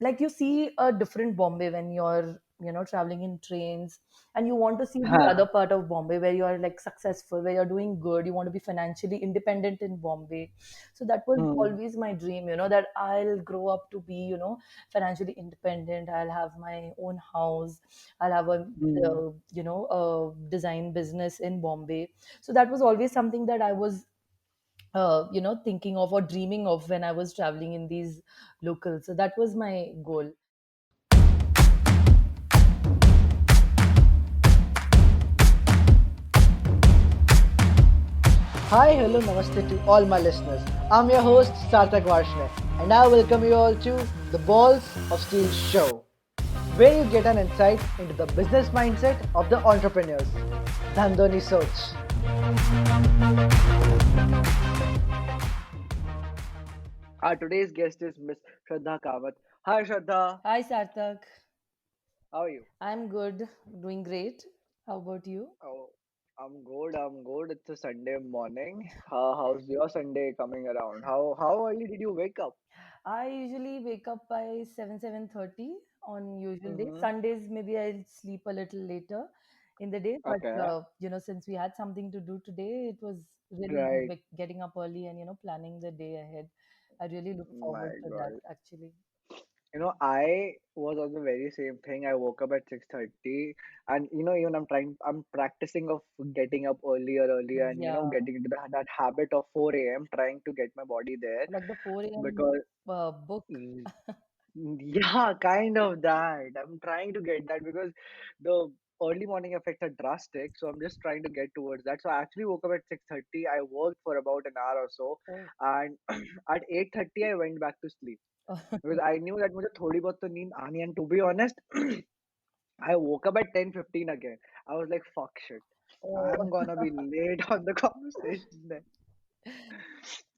like you see a different Bombay when you're traveling in trains, and you want to see the हाँ. other part of Bombay where you are like successful, where you're doing good, you want to be financially independent in Bombay. So that was Hmm. always my dream, that I'll grow up to be financially independent. I'll have my own house. I'll have a Hmm. a design business in Bombay. So that was always something that I was thinking of or dreaming of when I was traveling in these locals. So that was my goal. Hi, hello, namaste to all my listeners. I'm your host Sarthak Varshney, and I welcome you all to the Balls of Steel show, where you get an insight into the business mindset of the entrepreneurs. Dhandho Ni Soch. Our today's guest is Miss Shraddha Kamath. Hi, Shraddha. Hi, Sarthak. How are you? I'm good, doing great. How about you? Oh, I'm good. I'm good. It's a Sunday morning. How's your Sunday coming around? How early did you wake up? I usually wake up by 7:30 on usual days. Mm-hmm. Sundays maybe I'll sleep a little later in the day, but Okay. since we had something to do today, it was really good Right. getting up early and planning the day ahead. I really look My forward to that God. actually. I was on the very same thing. I woke up at 6:30, and even I'm practicing of getting up earlier, and Yeah, getting into that habit of 4 a.m. trying to get my body there like the 4 a.m. because Book. mm, yeah, kind of that. I'm trying to get that because the early morning effects are drastic, so I'm just trying to get towards that. So I actually woke up at 6:30. I worked for about an hour or so, Oh. and at 8:30 I went back to sleep because I knew that मुझे थोड़ी बहुत तो नींद आनी, and to be honest, I woke up at 10:15 again. I was like, fuck shit. Oh. I'm gonna be late on the conversation then.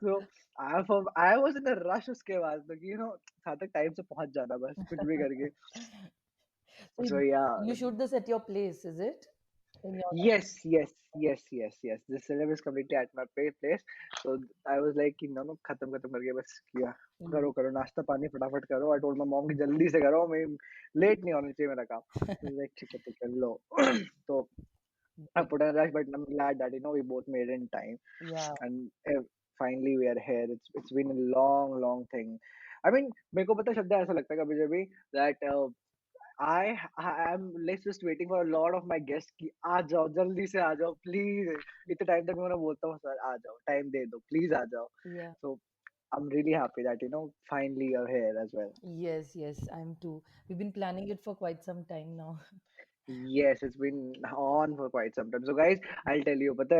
So I was in a rush उसके बाद तो साथ तक टाइम से पहुंच जाना बस कुछ भी करके. So So you yeah. shoot this at your place, is it? In your Yes. The syllabus completely at my place. So I was like कि no खत्म करके बस किया. Mm. करो नाश्ता पानी फटाफट करो. I told my mom कि जल्दी से करो, मैं लेट नहीं होना चाहिए मेरा काम. She was like ठीक है लो. So I Good. put on a rush, but I'm glad that we both made it in time, Yeah. and finally we are here. It's been a long thing. I mean, मेरे को पता है शब्द ऐसा लगता है कभी कभी that I'm like just waiting for a lot of my guests कि आ जाओ जल्दी से आ जाओ प्लीज. इतने टाइम तक मैं उन्हें बोलता हूँ सर आ जाओ टाइम दे दो प्लीज आ जाओ. Yeah. So I'm really happy that finally you're here as well. Yes, I'm too. We've been planning it for quite some time now. Yes, it's been on for quite some time. So guys, I'll tell you, but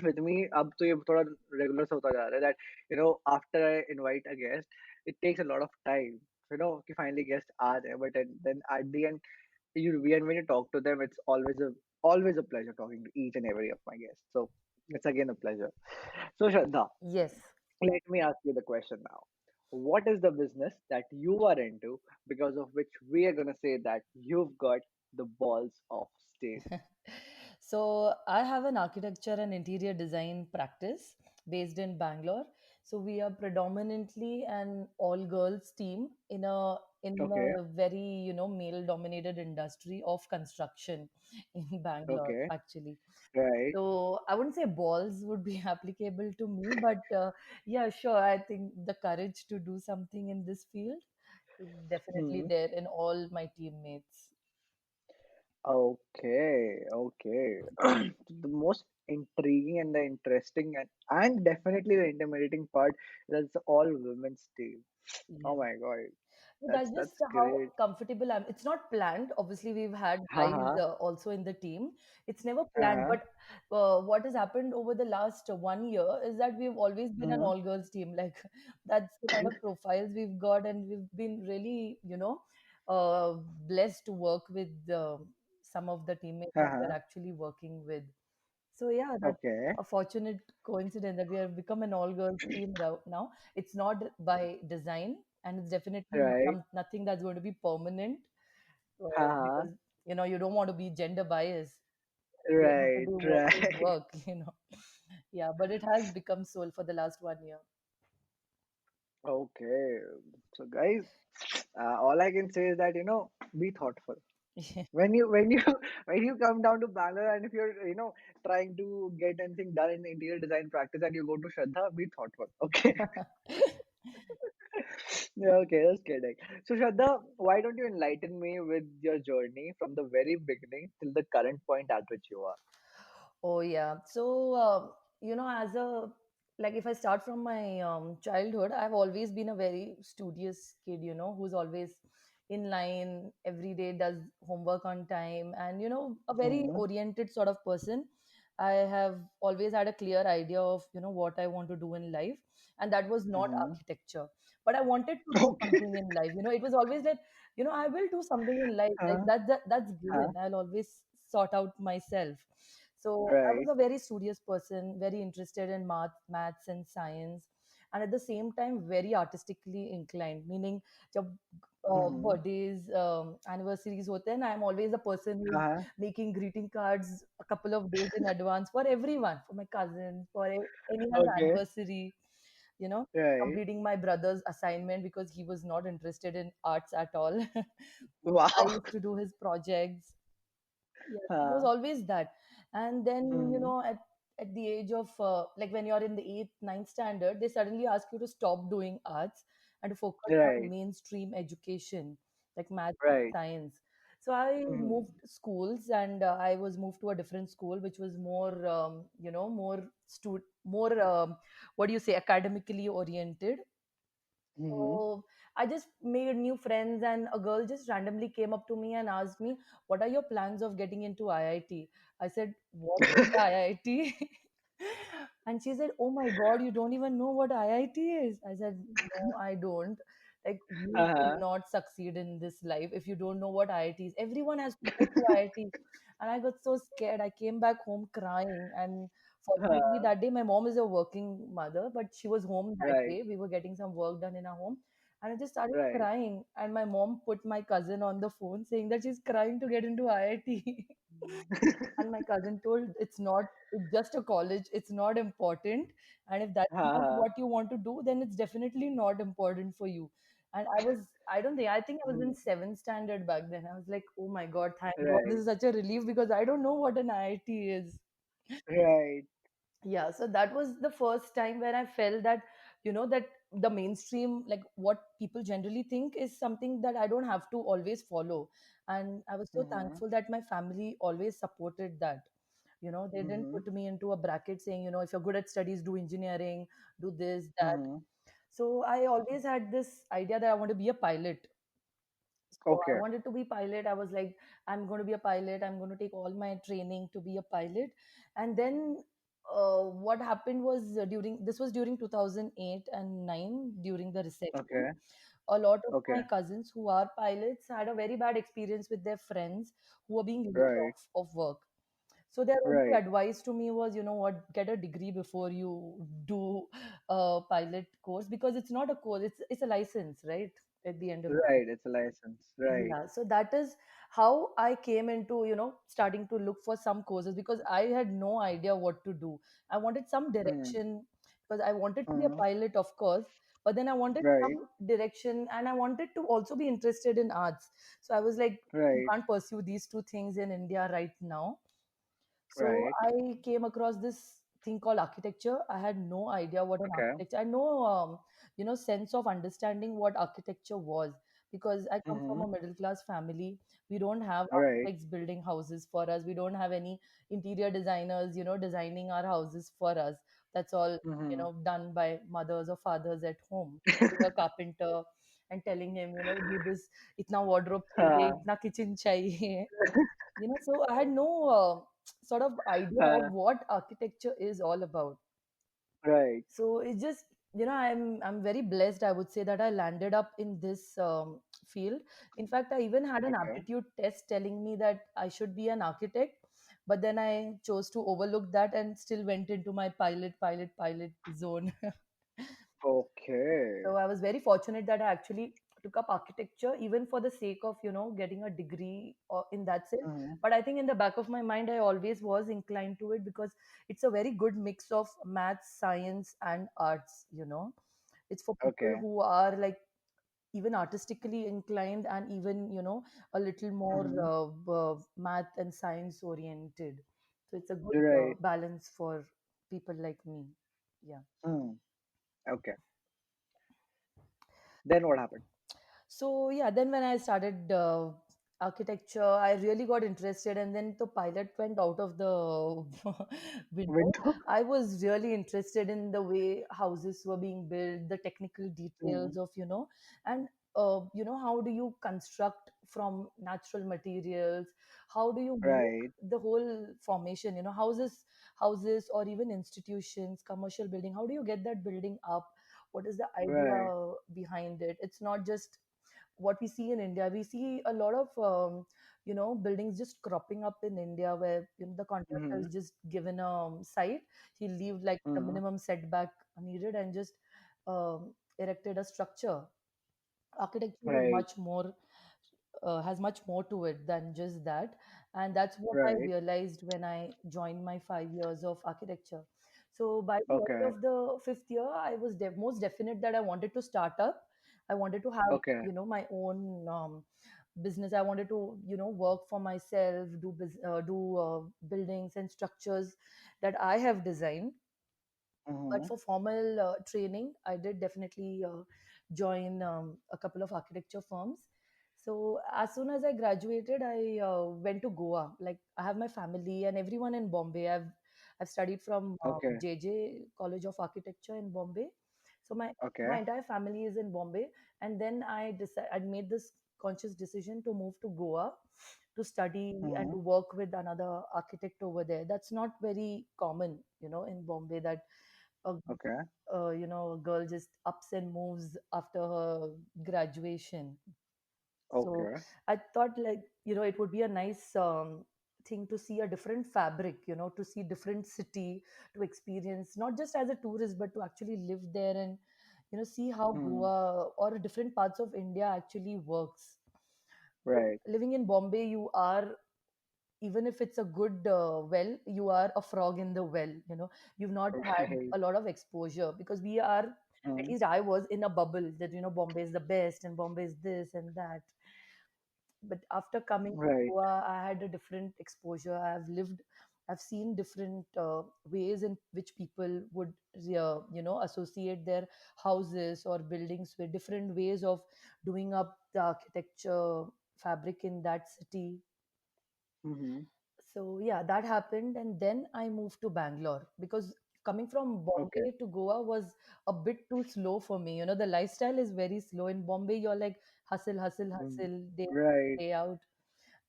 with me, अब तो ये थोड़ा regular सा होता जा रहा है that after I invite a guest, it takes a lot of time. कि finally guest आ जाए, but then at the end, when you talk to them, it's always a pleasure talking to each and every of my guests. So it's again a pleasure. So Shraddha, Yes. let me ask you the question now. What is the business that you are into because of which we are gonna say that you've got the balls of steel? So I have an architecture and interior design practice based in Bangalore. So we are predominantly an all girls team in Okay, a very male dominated industry of construction in Bangalore okay, actually. right. So I wouldn't say balls would be applicable to me, but yeah, sure. I think the courage to do something in this field is definitely Hmm. there in all my teammates. Okay. The most intriguing and the interesting and definitely the intimidating part that's all women's team. Yeah. Oh my god, That's just that's how great. comfortable I'm. It's not planned. Obviously, we've had guys Haha. also in the team. It's never planned. Uh-huh. But what has happened over the last 1 year is that we've always been an Hmm. all girls team. Like that's the kind of profiles we've got, and we've been really, blessed to work with some of the teammates that we're Haha. actually working with. So yeah, that's Okay. a fortunate coincidence that we have become an all-girls team now. It's not by design, and it's definitely Right. nothing that's going to be permanent Haha. because you don't want to be gender biased. You want to Right. do what is Right. work. Yeah, but it has become so for the last 1 year. Okay. So guys, all I can say is that, be thoughtful. When you when you come down to Bangalore, and if you're trying to get anything done in interior design practice and you go to Shraddha, be thoughtful. Okay. Yeah, okay, just kidding. So Shraddha, why don't you enlighten me with your journey from the very beginning till the current point at which you are? Oh yeah. So as a like if I start from my childhood, I've always been a very studious kid. Who's always in line every day, does homework on time, and a very Mm-hmm. oriented sort of person. I have always had a clear idea of what I want to do in life, and that was not Mm-hmm. architecture. But I wanted to do Okay. something in life. It was always that I will do something in life like Huh? that's Huh? given. I'll always sort out myself. So I was Right. a very studious person, very interested in maths and science, and at the same time very artistically inclined. Meaning, जब Mm-hmm. birthdays, anniversaries होते हैं ना, I'm always a person who's Uh-huh. making greeting cards a couple of days in advance for everyone, for my cousins, for anyone's Okay. anniversary. You know, Right. completing my brother's assignment because he was not interested in arts at all. I Wow. used to do his projects. Yes, it was Huh. always that. And then, Mm-hmm. at the age of like when you're in the eighth, ninth standard, they suddenly ask you to stop doing arts and to focus on Right. mainstream education, like math and Right. science. So I Mm-hmm. moved schools, and I was moved to a different school, which was more, more, what do you say, academically oriented. Mm-hmm. So I just made new friends, and a girl just randomly came up to me and asked me, "What are your plans of getting into IIT?" I said, "What is IIT?" And she said, "Oh my God, you don't even know what IIT is." I said, "No, I don't. Like, you will Uh-huh. not succeed in this life if you don't know what IIT is. Everyone has to go to IIT." And I got so scared. I came back home crying. And fortunately, Huh. that day, my mom is a working mother, but she was home that Right. day. We were getting some work done in our home. And I just started Right. crying. And my mom put my cousin on the phone saying that she's crying to get into IIT. And my cousin told, it's just a college, it's not important. And if that's not Uh-huh. what you want to do, then it's definitely not important for you. And I think I was in Mhm. seventh standard back then. I was like, oh my God, thank God, this Right. is such a relief because I don't know what an IIT is. Right. Yeah, so that was the first time where I felt that that the mainstream, like what people generally think, is something that I don't have to always follow. And I was so Mm-hmm. thankful that my family always supported that. They didn't Mm-hmm. put me into a bracket saying, if you're good at studies, do engineering, do this, that. Mm-hmm. So I always had this idea that I want to be a pilot. So I Okay. wanted to be pilot. I was like, I'm going to be a pilot. I'm going to take all my training to be a pilot. And then what happened was during this was during 2008 and 9 during the recession. Okay. A lot of Okay. my cousins who are pilots had a very bad experience with their friends who were being laid Right. off of work. So their only Right. advice to me was, what, get a degree before you do a pilot course because it's not a course, it's a license, right? At the end of the day. Right. It's a license. Right. Yeah, so that is how I came into, starting to look for some courses because I had no idea what to do. I wanted some Mm-hmm. direction because I wanted to be a Mm-hmm. pilot, of course, but then I wanted Right. some direction and I wanted to also be interested in arts. So I was like, you Right. can't pursue these two things in India right now. So Right. I came across this thing called architecture. I had no idea what an Okay. architecture. I know, sense of understanding what architecture was because I come from Mm-hmm. a middle class family. We don't have Right. architects building houses for us. We don't have any interior designers, designing our houses for us. That's all, Mm-hmm. done by mothers or fathers at home. Putting a carpenter and telling him, do this. Itna wardrobe chahiye, Huh. itna kitchen chahiye. So I had no sort of idea of Huh. what architecture is all about. Right. So it's just, I'm very blessed, I would say, that I landed up in this field. In fact, I even had an Okay. aptitude test telling me that I should be an architect, but then I chose to overlook that and still went into my pilot zone. Okay. So I was very fortunate that I actually took up architecture, even for the sake of, getting a degree or in that sense. Mm-hmm. But I think in the back of my mind, I always was inclined to it because it's a very good mix of maths, science, and arts. It's for people Okay. who are like even artistically inclined and even a little more Mm-hmm. math and science oriented. So it's a good Right. balance for people like me. Yeah. Hmm. Okay. Then what happened? So yeah, then when I started architecture, I really got interested, and then the pilot went out of the window. Window. I was really interested in the way houses were being built, the technical Hmm. details of and how do you construct from natural materials? How do you make Right. the whole formation? Houses or even institutions, commercial building. How do you get that building up? What is the Right. idea behind it? It's not just what we see in India. We see a lot of buildings just cropping up in India where the contractor Mm-hmm. is just given a site. He leave like the Mm-hmm. minimum setback needed and just erected a structure. Architecture is Right. much more has much more to it than just that, and that's what I Right. realized when I joined my 5 years of architecture. So by the end Okay. of the fifth year, I was most definite that I wanted to start up. I wanted to have Okay. my own business. I wanted to work for myself, do buildings and structures that I have designed. But Mm-hmm. for formal training, I did definitely join a couple of architecture firms. So as soon as I graduated, I went to Goa. Like I have my family and everyone in Bombay. I've studied from Okay. JJ College of Architecture in Bombay. So my Okay. entire family is in Bombay, and then I made this conscious decision to move to Goa to study and Mm-hmm. to work with another architect over there. That's not very common, in Bombay, that a Okay. a girl just ups and moves after her graduation. So Okay. I thought, like, it would be a nice thing to see a different fabric, to see different city, to experience not just as a tourist, but to actually live there and see how Mm. Goa or different parts of India actually works. So Right. living in Bombay, you are, even if it's a good well, you are a frog in the well. You've not had Right. a lot of exposure because we are, at Mm. least I was in a bubble that Bombay is the best and Bombay is this and that. But after coming to Right. Goa, I had a different exposure. I've seen different ways in which people would associate their houses or buildings with different ways of doing up the architecture fabric in that city. Mm-hmm. So yeah, that happened, and then I moved to Bangalore because coming from Okay. Bombay to Goa was a bit too slow for me. The lifestyle is very slow. In Bombay, you're like hustle, hustle, Mm. hustle, day in, Right. day out.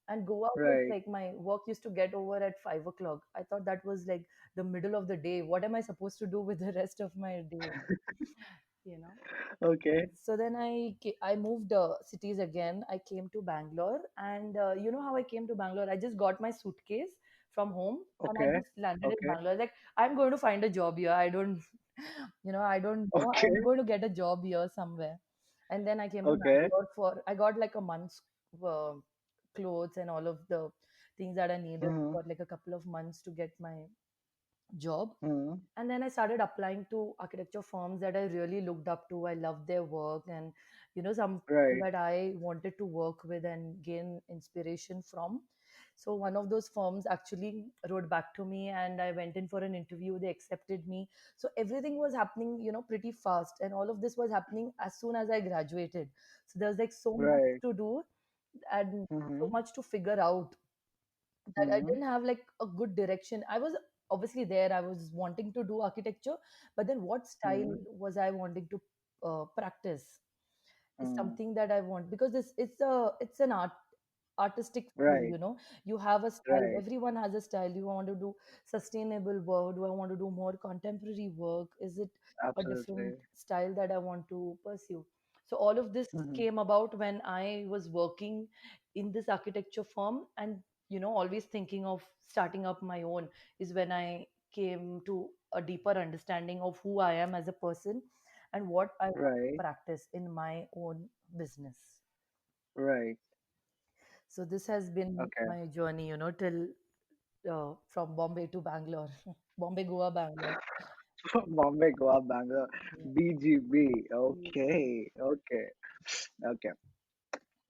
And Goa was Right. like my work used to get over at 5 o'clock. I thought that was like the middle of the day. What am I supposed to do with the rest of my day? You know? Okay. So then I moved cities again. I came to Bangalore, and you know how I came to Bangalore? I just got my suitcase from home, and I Okay. just landed in Okay. Bangalore. Like I'm going to find a job here. I don't, I don't know. Okay. I'm going to get a job here somewhere. And then I came to Okay. Bangalore I got like a month's uh, clothes and all of the things that I needed. Mm-hmm. Got like a couple of months to get my job. Mm-hmm. And then I started applying to architecture firms that I really looked up to. I loved their work, and some people Right. that I wanted to work with and gain inspiration from. So one of those firms actually wrote back to me, and I went in for an interview. They accepted me. So everything was happening, pretty fast, and all of this was happening as soon as I graduated. So there's like so much Right. to do and so Mm-hmm. much to figure out that I Mm-hmm. didn't have like a good direction. I was obviously there, I was wanting to do architecture, but then what style Mm-hmm. was I wanting to practice is Mm. something that I want, because it's an artistic field. Right. You have a style, Right. everyone has a style. You want to do sustainable work? Do I want to do more contemporary work? Is it a different Absolutely. style that I want to pursue? So all of this Mm-hmm. came about when I was working in this architecture firm, and always thinking of starting up my own is when I came to a deeper understanding of who I am as a person and what I want to Right. practice in my own business. Right. So this has been Okay. my journey, till from Bombay to Bangalore, Bombay, Goa, Bangalore. Bombay, Goa, Bangalore, Yeah. BGB. Yes. Okay, okay, okay.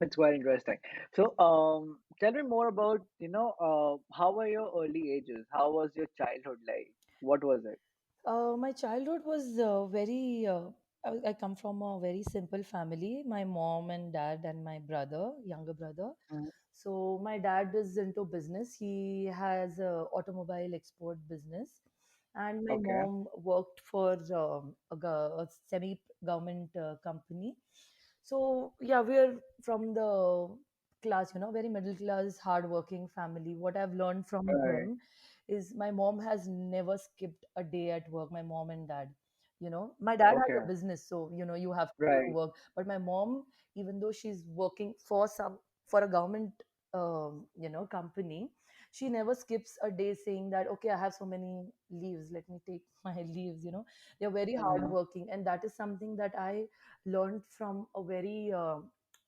It's quite interesting. So, tell me more about, how were your early ages? How was your childhood like? What was it? My childhood was very. I come from a very simple family. My mom and dad and my brother, younger brother. Mhm. So my dad is into business. He has a automobile export business, and my Okay, mom worked for a semi-government company. So yeah, we're from the class, very middle class, hardworking family. What I've learned from right. them is my mom has never skipped a day at work. My mom and dad, my dad has Okay, a business, so you have to go to right. work. But my mom, even though she's working for a government, company, she never skips a day saying that, okay, I have so many leaves, let me take my leaves. They're very Mm-hmm. hardworking, and that is something that I learned from a very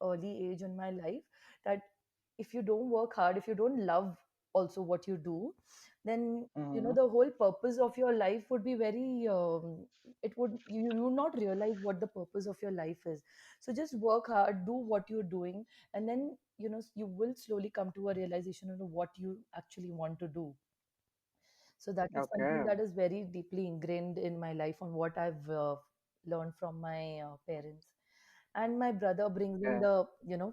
early age in my life, that if you don't work hard, if you don't love also what you do, then Mm-hmm. the whole purpose of your life would be very it would you would not realize what the purpose of your life is. So just work hard, do what you're doing, and then you will slowly come to a realization of what you actually want to do. So that is something Okay, that is very deeply ingrained in my life, on what I've learned from my parents. And my brother brings in okay. the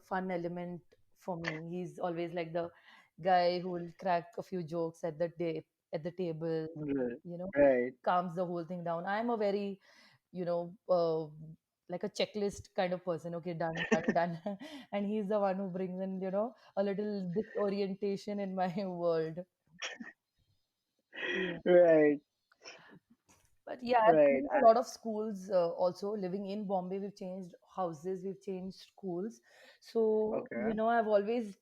fun element for me. He's always like the guy who will crack a few jokes at the table, Right. you know Right. calms the whole thing down. I'm a very you know uh, like a checklist kind of person. Okay, done, done, done. And he's the one who brings in a little disorientation in my world. Yeah. Right. But yeah, I've Right. changed a lot of schools also. Living in Bombay, we've changed houses, we've changed schools. So, Okay. I've always,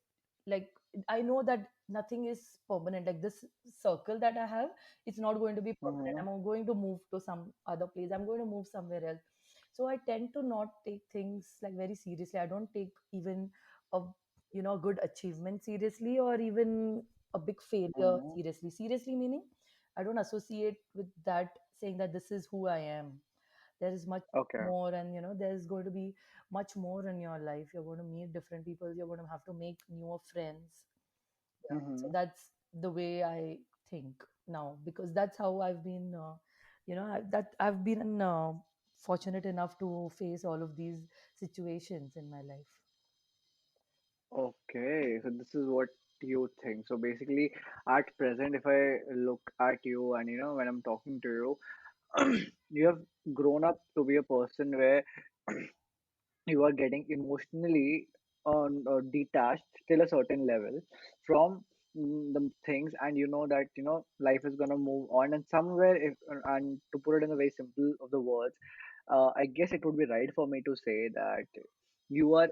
like, I know that nothing is permanent. Like this circle that I have, it's not going to be permanent. Mm-hmm. I'm going to move to some other place. I'm going to move somewhere else. So I tend to not take things like very seriously. I don't take even a a good achievement seriously, or even a big failure Mm-hmm. seriously. Seriously meaning I don't associate with that, saying that this is who I am. There is much Okay. more, and there's going to be much more in your life. You're going to meet different people. You're going to have to make newer friends. Yeah. So Mm-hmm. that's the way I think now, because that's how I've been. That I've been fortunate enough to face all of these situations in my life. Okay. So this is what you think. So basically, at present, if I look at you and when I'm talking to you, you have grown up to be a person where you are getting emotionally on detached till a certain level from the things, and you know that life is gonna move on, and somewhere, if and to put it in a very simple of the words, I guess it would be right for me to say that you are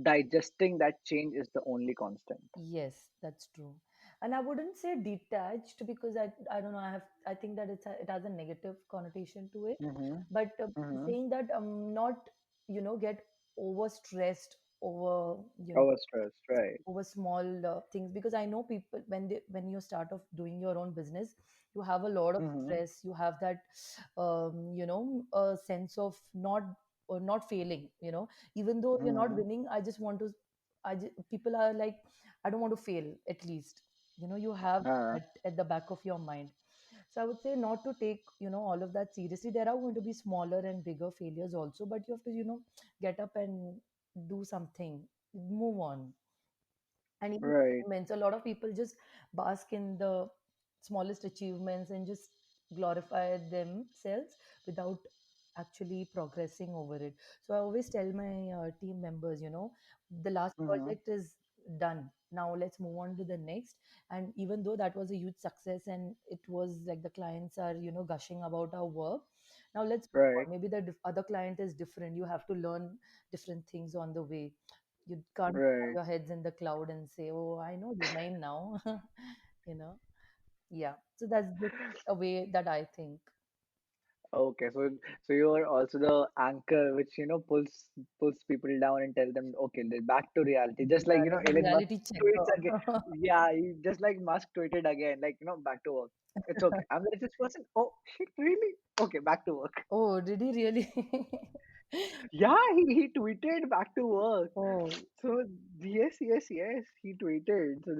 digesting that change is the only constant. Yes, that's true. And I wouldn't say detached, because I don't know, I think that it has a negative connotation to it. Mm-hmm. But Mm-hmm. saying that not get over stressed over Overstressed, right? over small things, because I know people, when you start off doing your own business, you have a lot of Mm-hmm. stress. You have that a sense of not failing. Even though you're not Mm-hmm. winning, I just want to. People are like, I don't want to fail. At least you have Uh, that at the back of your mind. So I would say not to take all of that seriously. There are going to be smaller and bigger failures also, but you have to get up and do something, move on. And even right. achievements, a lot of people just bask in the smallest achievements and just glorify themselves without actually progressing over it. So I always tell my team members, the last Mm-hmm. project is done, now let's move on to the next. And even though that was a huge success, and it was like the clients are gushing about our work, now let's move Right. on. Maybe the other client is different. You have to learn different things on the way. You can't have Right. your heads in the cloud and say, "Oh, I know design now." you know, yeah. So that's just a way that I think. Okay, so you're also the anchor which pulls people down and tell them, okay, back to reality. Just like Yeah, like the Elon Musk reality tweets again. checker. Yeah, just like Musk tweeted again, like back to work. It's okay. I'm the richest person. Oh shit, really? Okay, back to work. Oh, did he really? Yeah, he tweeted back to work. Oh, So yes, yes, yes, he tweeted. So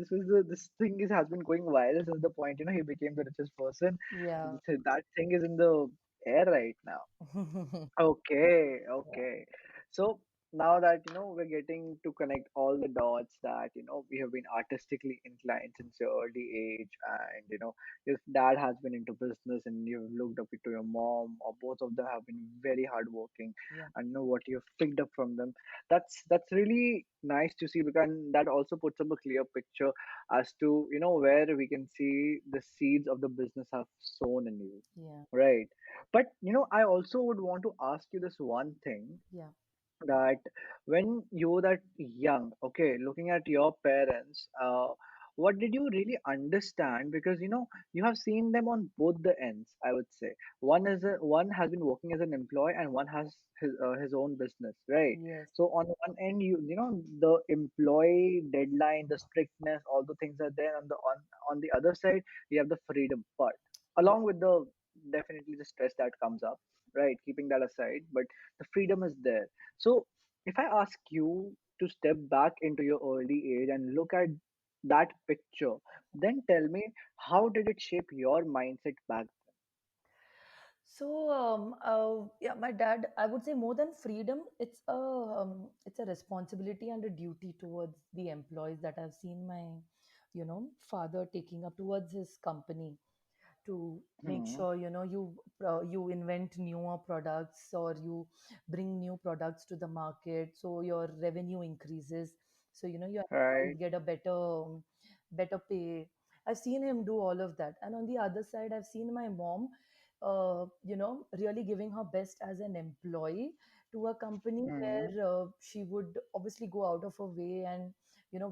this thing has been going viral since the point he became the richest person. yeah. So that thing is in the air right now. Okay, okay. So now that we're getting to connect all the dots that we have been artistically inclined since your early age, and your dad has been into business, and you've looked up to your mom, or both of them have been very hardworking, Yeah, and know what you've picked up from them. That's really nice to see, because that also puts up a clear picture as to where we can see the seeds of the business have sown in you, yeah, right? But I also would want to ask you this one thing, yeah. that when you were that young, okay, looking at your parents, what did you really understand? Because you have seen them on both the ends, I would say. One has been working as an employee, and one has his own business, right? Yes, So on one end, the employee deadline, the strictness, all the things are there. On the other side, you have the freedom part, yeah. along with the definitely the stress that comes up, right? Keeping that aside, but the freedom is there. So, if I ask you to step back into your early age and look at that picture, then tell me, how did it shape your mindset back So, yeah, my dad, I would say more than freedom, it's a responsibility and a duty towards the employees that I've seen my, father taking up towards his company to make then? sure you invent newer products, or you bring new products to the market, so your revenue increases, so your Right? employees get a better pay. I've seen him do all of that, and on the other side I've seen my mom really giving her best as an employee to a company, Mm-hmm. where she would obviously go out of her way, and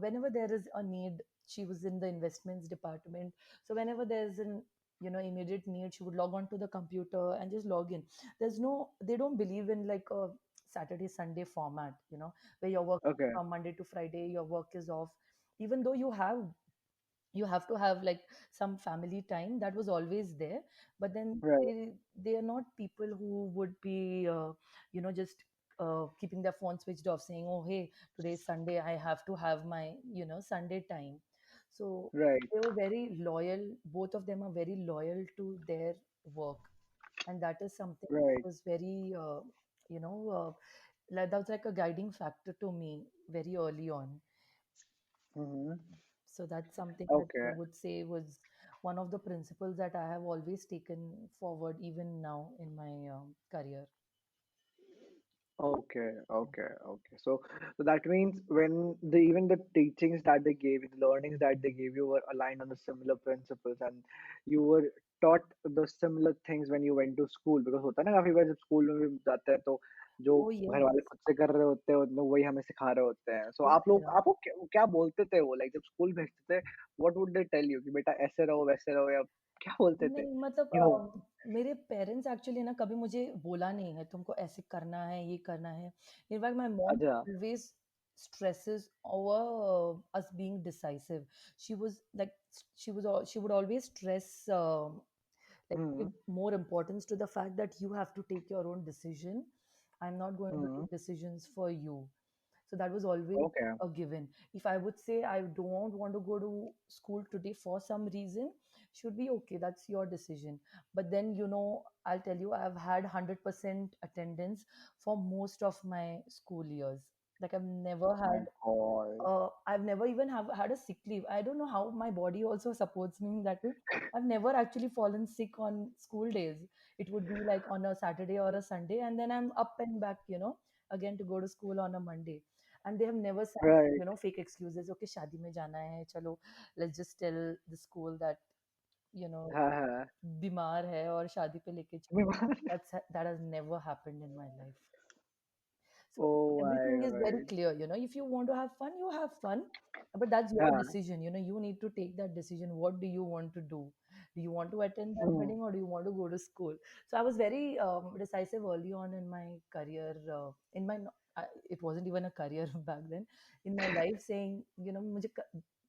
whenever there is a need, she was in the investments department, so whenever there's an immediate need, she would log on to the computer and just log in. They don't believe in like a Saturday Sunday format, where you're working Okay. from Monday to Friday, your work is off, even though you have to have like some family time that was always there, but then Right. they are not people who would be just keeping their phone switched off, saying, oh hey, today's Sunday, I have to have my Sunday time. So Right. they were very loyal, both of them are very loyal to their work, and that is something that Right. was very you know like that was like a guiding factor to me very early on. Mm-hmm. So that's something that I Okay. would say was one of the principles that I have always taken forward, even now in my career. Okay, okay, okay. So that means when even the teachings that they gave you, the learnings that they gave you were aligned on the similar principles, and you were taught the similar things when you went to school. Because होता है ना, काफी बार जब school में भी जाते हैं तो जो Oh घर वाले yes, खुद से कर रहे होते हैं वही हमें सिखा रहे होते हैं. So yeah, आप लोग yeah. आपको क्या बोलते थे वो, लाइक जब स्कूल भेजते थे, what would they tell you कि बेटा ऐसे रहो वैसे रहो, या क्या बोलते थे? नहीं मतलब क्यों? मेरे पेरेंट्स एक्चुअली ना कभी मुझे बोला नहीं है तुमको ऐसे करना है, ये करना है. इनफैक्ट माय मॉम अच्छा. always stresses over us being decisive. She was like she would always stress like hmm. give more importance to the fact that you have to take your own decision. I'm not going to hmm. take decisions for you. So that was always Okay. a given. If I would say I don't want to go to school today for some reason, should be okay. That's your decision. But then, I'll tell you, I've had 100% attendance for most of my school years. Like My God. I've never even have had a sick leave. I don't know how my body also supports me in that way. I've never actually fallen sick on school days. It would be like on a Saturday or a Sunday, and then I'm up and back, again to go to school on a Monday. And they have never said, Right. fake excuses. Okay, शादी में जाना है, चलो, let's just tell the school that, you know, हाँ, हाँ. बीमार है और शादी पे लेके चलो. That has never happened in my life. So Oh my everything is very God. clear. If you want to have fun, you have fun. But that's your हाँ. decision. You need to take that decision. What do you want to do? Do you want to attend that Hmm. wedding, or do you want to go to school? So I was very decisive early on in my career. It wasn't even a career back then. In my life, saying,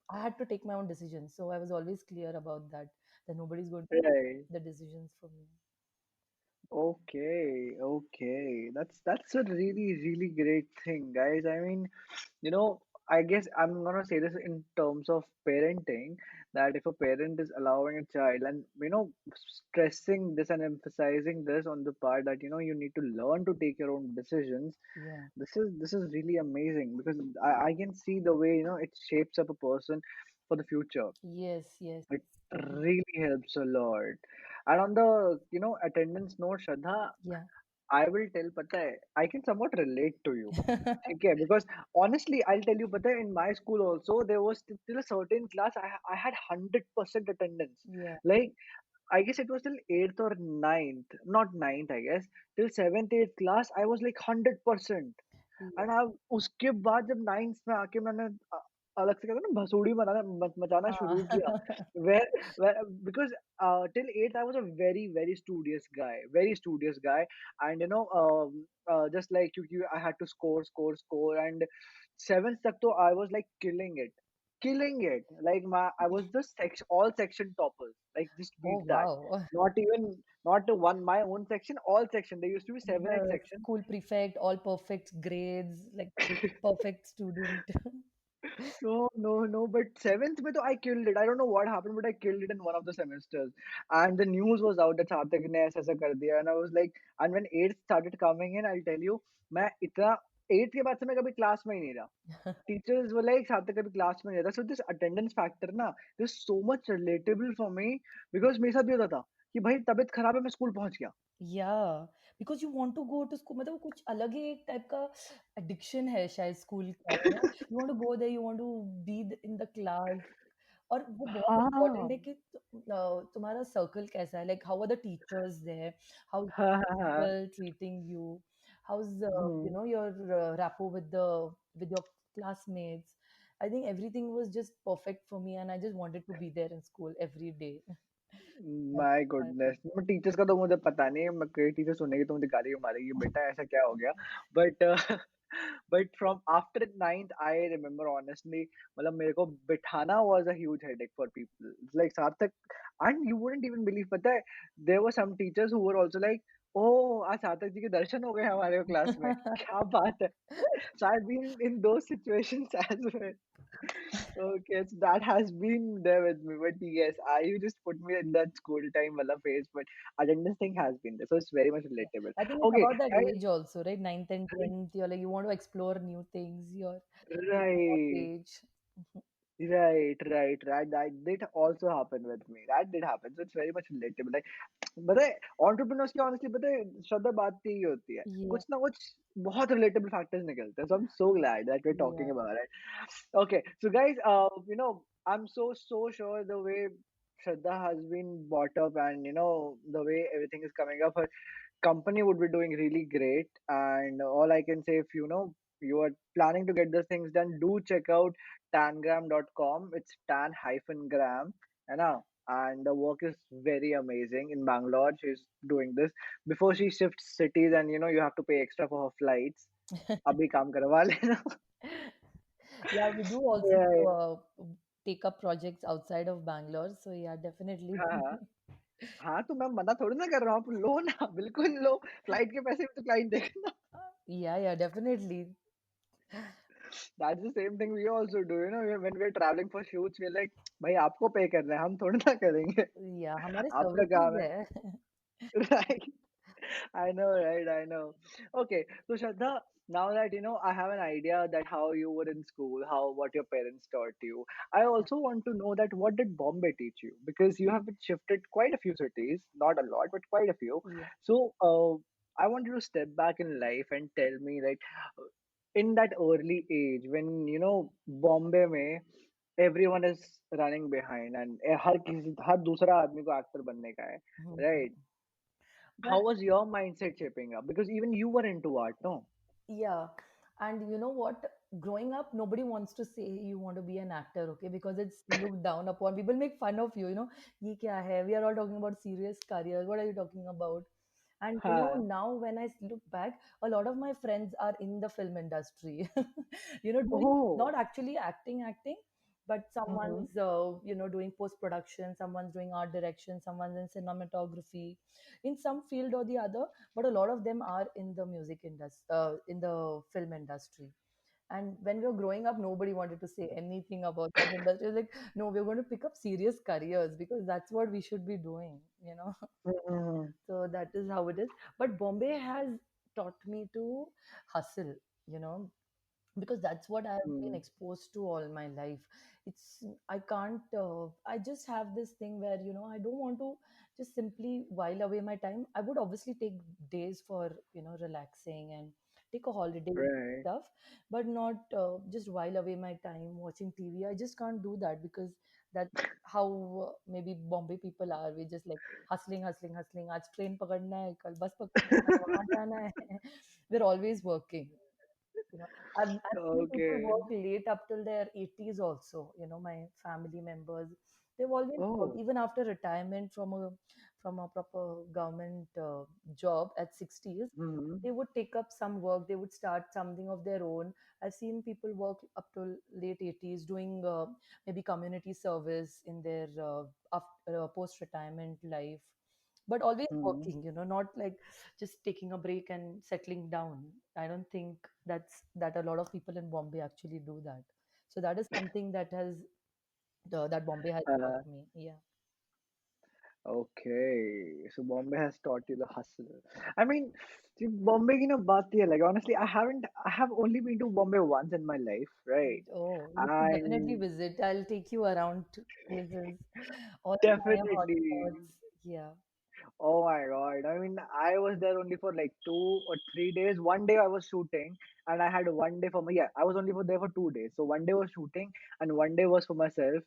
I had to take my own decisions. So I was always clear about that. then nobody's going to take Right. the decisions for me. Okay, okay. That's a really, really great thing, guys. I mean, you know, I guess I'm gonna say this in terms of parenting, that if a parent is allowing a child and stressing this and emphasizing this on the part that you need to learn to take your own decisions, Yeah. this is really amazing because I can see the way it shapes up a person for the future. Yes, yes, It totally. really helps a lot. And on the attendance note, Shraddha, Yeah. I will tell, pata hai, I can somewhat relate to you. Okay, because honestly, I'll tell you, pata hai, in my school also, there was till a certain class, I had 100% attendance. Yeah. Like, I guess it was till 8th or ninth, not ninth, I guess. Till 7th, 8th class, I was like 100%. Yeah. And अब उसके बाद जब 9th में आके मैंने अलग से कहते हैं ना भसोड़ी बनाना मचाना शुरू किया where because till 8th I was a very very studious guy and just like you I had to score and 7th तक तो I was like killing it like I was the section all section toppers like just Oh, beat that wow. not even not the one my own section all section there used to be 7 8 The sections. school prefect, all perfect grades, like perfect student. No, no, no. But seventh, mein to I killed it. I don't know what happened, but I killed it in one of the semesters. And the news was out that Sarthak ne aisa kar diya. And I was like, and when eighth started coming in, I'll tell you, मैं इतना eighth के बाद से मैं कभी class में ही नहीं रहा. Teachers were like, Sarthak कभी class में नहीं रहता. So this attendance factor ना, this is so much relatable for me because मेरे साथ भी होता था कि भाई तबीयत खराब है मैं स्कूल पहुंच गया. या because you want to go to school, मतलब वो कुछ अलग ही एक टाइप का एडिक्शन है शायद स्कूल का, you want to go there, you want to be in the class. और वो बहुत इम्पोर्टेंट है हाँ कि तुम्हारा सर्कल कैसा है, like how are the teachers there, how हाँ हाँ हाँ. Principal treating you, how is hmm. Your rapport with your classmates. I think everything was just perfect for me and I just wanted to be there in school every day. My goodness teachers का तो मुझे पता नहीं है मैं कई teacher सुनेगी तो मुझे गाली मारेगी बेटा ऐसा क्या हो गया but but from after ninth I remember honestly मतलब मेरे को बिठाना was a huge headache for people like Sarthak and you wouldn't even believe पता है there were some teachers who were also like oh आज सार्थक जी के दर्शन हो गए हमारे क्लास में क्या बात है so I've been in those situations as well. Okay, so that has been there with me. But yes, you just put me in that school time wala phase, but attendance thing has been there. So it's very much Yeah. relatable. I think it's Okay, about that guys, age also, right? Ninth and 10th, you're like, you want to explore new things. You're in that right. age. Right. That also happened with me. That did happen. So it's very much relatable. Like, पता है entrepreneurs की honestly पता है श्रद्धा बात यही होती है Yeah, कुछ ना कुछ बहुत relatable factors निकलते हैं so I'm so glad that we're talking yeah, about it. Okay, so guys, I'm so sure the way Shraddha has been brought up and the way everything is coming up, her company would be doing really great. And all I can say, if you are planning to get those things done, do check out tangram.com. It's tan-gram, you know, and the work is very amazing in Bangalore. She's doing this before she shifts cities, and you have to pay extra for her flights. Abhi kaam karwa lena. yeah. We do also Right. take up projects outside of Bangalore. So yeah, definitely. हाँ हाँ हाँ तो मैं मना थोड़ी ना कर रहा हूँ आप लो ना बिल्कुल लो फ्लाइट के पैसे भी तो क्लाइंट देगा. Yeah, yeah, definitely. That's the same thing we also do, when we're traveling for shoots, we're like, भाई आपको पे करना है, हम थोड़ी ना करेंगे, Yeah, हमारे आपका services काम है, है. right? I know, right? I know. Okay, so Shraddha, now that I have an idea that how you were in school, how what your parents taught you. I also want to know that what did Bombay teach you? Because you have been shifted quite a few cities, not a lot, but quite a few. Yeah. So, I want you to step back in life and tell me, like, in that early age when Bombay में everyone is running behind and हर दूसरा आदमी को actor बनने का है, Mhm. right? But How was your mindset shaping up? Because even you were into art, no? yeah, and you know what? Growing up, nobody wants to say you want to be an actor, okay? Because it's looked down upon. People make fun of you, ye kya hai? We are all talking about serious career. What are you talking about? And हाँ. now when I look back, a lot of my friends are in the film industry, doing Oh. not actually acting, but Mm-hmm. someone's doing post production, someone's doing art direction, someone's in cinematography, in some field or the other. But a lot of them are in the music industry, in the film industry. And when we were growing up, nobody wanted to say anything about that industry. Like, no, we're going to pick up serious careers because that's what we should be doing. Mm-hmm. So that is how it is. But Bombay has taught me to hustle, you know, because that's what I've been exposed to all my life. It's I can't. I just have this thing where I don't want to just simply while away my time. I would obviously take days for relaxing and take a holiday and Right. stuff, but not just while away my time watching TV. I just can't do that because that's how maybe Bombay people are. We just like hustling, hustling, hustling. आज train पकड़ना है, कल bus पकड़ना है, वहाँ जाना है. We're always working. I've seen people Okay. work late up till their 80s also, my family members. They've always worked, Oh. even after retirement from a proper government job at 60s. Mm-hmm. They would take up some work, they would start something of their own. I've seen people work up till late 80s doing maybe community service in their post retirement life, but always Mm-hmm. working, not like just taking a break and settling down. I don't think that a lot of people in Bombay actually do that. So that is something that Bombay has taught Uh, me. Yeah. okay. So Bombay has taught you the hustle. I mean, see, Bombay की ना बात ये है, like honestly, I have only been to Bombay once in my life, right? Oh, you should definitely And visit. I'll take you around to places, all my definitely. hotspots. Yeah. Oh my God. I mean, I was there only for like 2 or 3 days. One day I was shooting and I had one day for my, yeah, I was only there for 2 days. So one day was shooting and one day was for myself.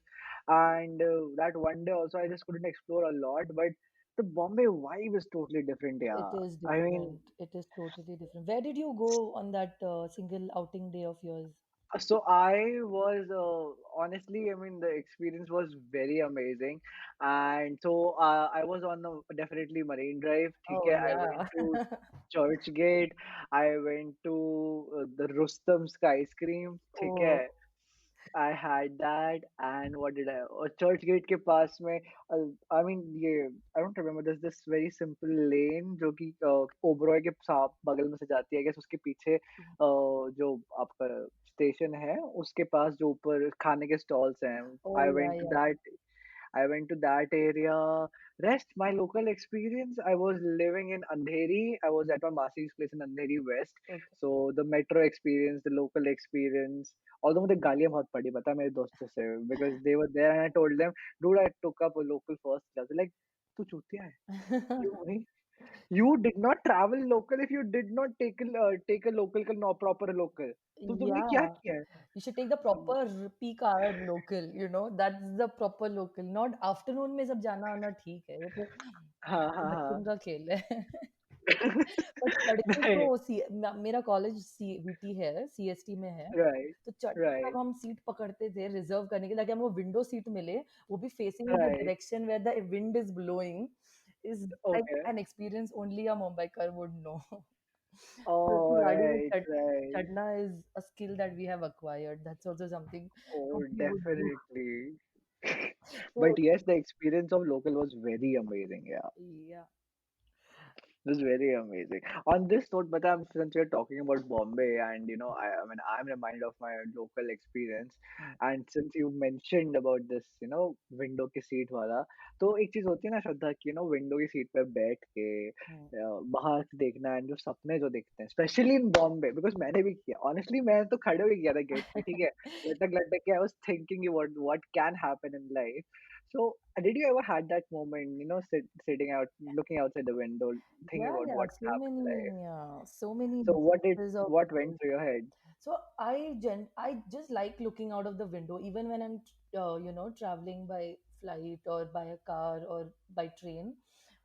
And that one day also I just couldn't explore a lot. But the Bombay vibe is totally different, It yeah. is I mean, different. It is totally different. Where did you go on that single outing day of yours? so I was honestly, I mean, the experience was very amazing, and so I was on the definitely Marine Drive. Oh, Okay, I went yeah. to Church Gate. I went to the Rustam Ice Cream. Oh, Okay, I had that, and what did I? Church Gate के पास में, I mean ये I don't remember. There's this very simple lane जो कि ओबरॉय के साथ बगल में से जाती है. I guess उसके पीछे जो आपका स्टेशन है उसके पास जो ऊपर खाने के stalls हैं. oh, I yeah, went to yeah. that. I went to that area. Rest, my local experience, I was living in Andheri. I was at my Masi's place in Andheri West. Okay. So the metro experience, the local experience. Although मुझे गालियाँ बहुत पड़ी पता है मेरे दोस्तों से because they were there and I told them, dude, I took up a local first class. They're like, तू चूतिया है. क्यों भाई? You did not travel local if you did not take a local का no proper local. तो तुमने क्या Yeah. किया है? You should take the proper peak hour local, that's the proper local. Not afternoon में सब जाना आना ठीक है. ये तो हाँ हाँ बच्चों हाँ. का खेल है. बट चढ़ के नहीं. तो मेरा कॉलेज सीबीटी है, सीएसटी में है. Right. तो चढ़ के Right. जब हम सीट पकड़ते थे रिजर्व करने के ताकि हमको विंडो सीट मिले, वो भी facing in the Right. Direction where the wind is blowing, is like Okay. An experience only a Mumbaikar would know. तो Oh, उसकी गाड़ी में right, right. चढ़ना is a skill that we have acquired. That's also something Oh, nobody would do. definitely. But So yes, the experience of local was very amazing. Yeah. yeah. It was very amazing. On this note, but since we're talking about Bombay, and I mean, I'm reminded of my local experience. Hmm. And since you mentioned about this, window की seat वाला, तो एक चीज होती है ना श्रद्धा की, window की सीट पे बैठ के Hmm. बाहर से देखना एंड जो सपने जो देखते हैं, स्पेशली इन बॉम्बे, बिकॉज मैंने भी किया. ऑनेस्टली मैं तो खड़े हो गया था गेट पे, ठीक है, लटक लटक के. I was thinking what can happen in life. So, did you ever had that moment, sitting out, looking outside the window, thinking Yeah, about yeah, what can happen in life? so many So, instances of what went those. through your head? So I just like looking out of the window, even when I'm traveling by flight or by a car or by train.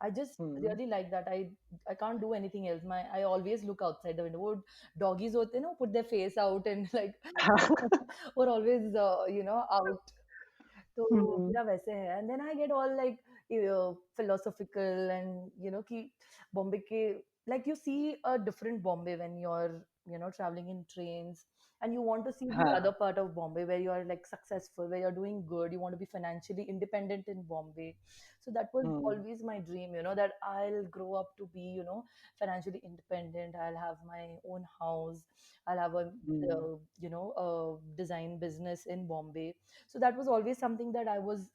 I just Hmm. really like that. I can't do anything else. I always look outside the window. वो doggies होते हैं ना, put their face out and like or always out. तो Hmm. मेरा वैसे है and then I get all like philosophical and कि बॉम्बे के like you see a different Bombay when you're traveling in trains and you want to see the other हाँ. part of Bombay where you are like successful, where you're doing good, you want to be financially independent in Bombay. So that was Hmm. always my dream, that I'll grow up to be, financially independent. I'll have my own house. I'll have a, Hmm. a design business in Bombay. So that was always something that I was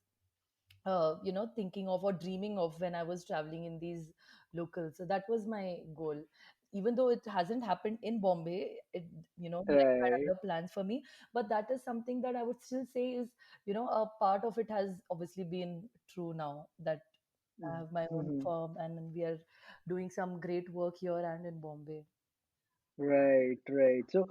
thinking of or dreaming of when I was traveling in these locals. So that was my goal. Even though it hasn't happened in Bombay, life had Right. other plans for me. But that is something that I would still say is, a part of it has obviously been true now that I have my own Mm-hmm. firm and we are doing some great work here and in Bombay. Right, right. So,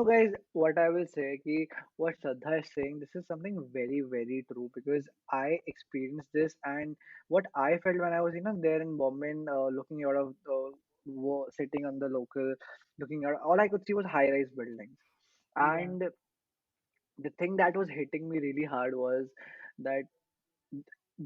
guys, what I will say ki what Shraddha is saying, this is something very, very true because I experienced this, and what I felt when I was, there in Bombay, looking out of the sitting on the local, looking out, all I could see was high-rise buildings. Yeah. And the thing that was hitting me really hard was that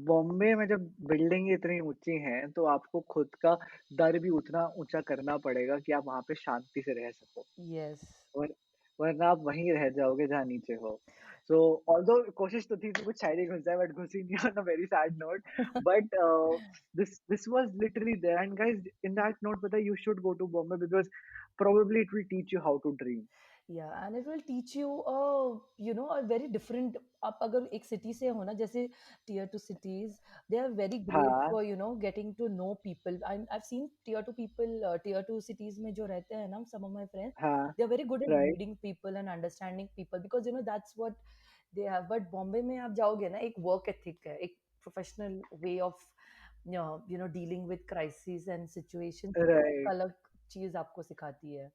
Bombay में जब building इतनी ऊँची हैं, तो आपको खुद का दर भी उतना ऊँचा करना पड़ेगा कि आप वहाँ पे शांति से रह सको। Yes. वर वरना आप वहीं रह जाओगे जहाँ नीचे हो। सो ऑल्दो कोशिश तो थी कि कुछ शायरी घुस जाए बट घुसी नहीं on a very sad note. But this was literally there and guys in that note पता है you should go to Bombay because probably it will teach you how to dream. Yeah, and it will teach you a very different, आप अगर एक city से हो ना, जैसे tier 2 cities, they are very great हाँ, for getting to know people. I've seen tier 2 people, tier 2 cities में जो रहते हैं ना, some of my friends, हाँ, they are very good at right, reading people and understanding people because that's what they have. But Bombay में आप जाओगे ना, एक work ethic है, एक professional way of dealing with crises and situations, एक right. अलग चीज आपको सिखाती है.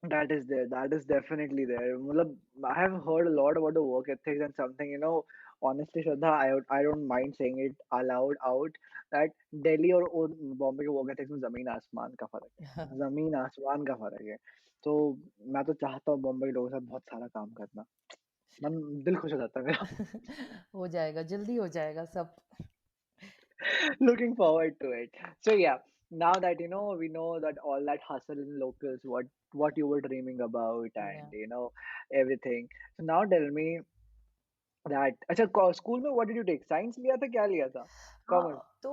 That is there. That is definitely there. मतलब, I have heard a lot about the work ethics and something, honestly, Shraddha, I don't mind saying it aloud out that Delhi और बॉम्बे के work ethics में ज़मीन आसमान का फ़र्क है। ज़मीन आसमान का फ़र्क है। तो मैं तो चाहता हूँ बॉम्बे के लोगों के साथ बहुत सारा काम करना। मन दिल खुश हो जाता है मेरा। हो जाएगा, जल्दी हो जाएगा सब. Looking forward to it. So yeah, now that we know that all that hustle in locals, what you were dreaming about, and Yeah. everything. So now tell me that. अच्छा, स्कूल में what did you take? Science लिया था क्या लिया था? Commerce. हाँ, तो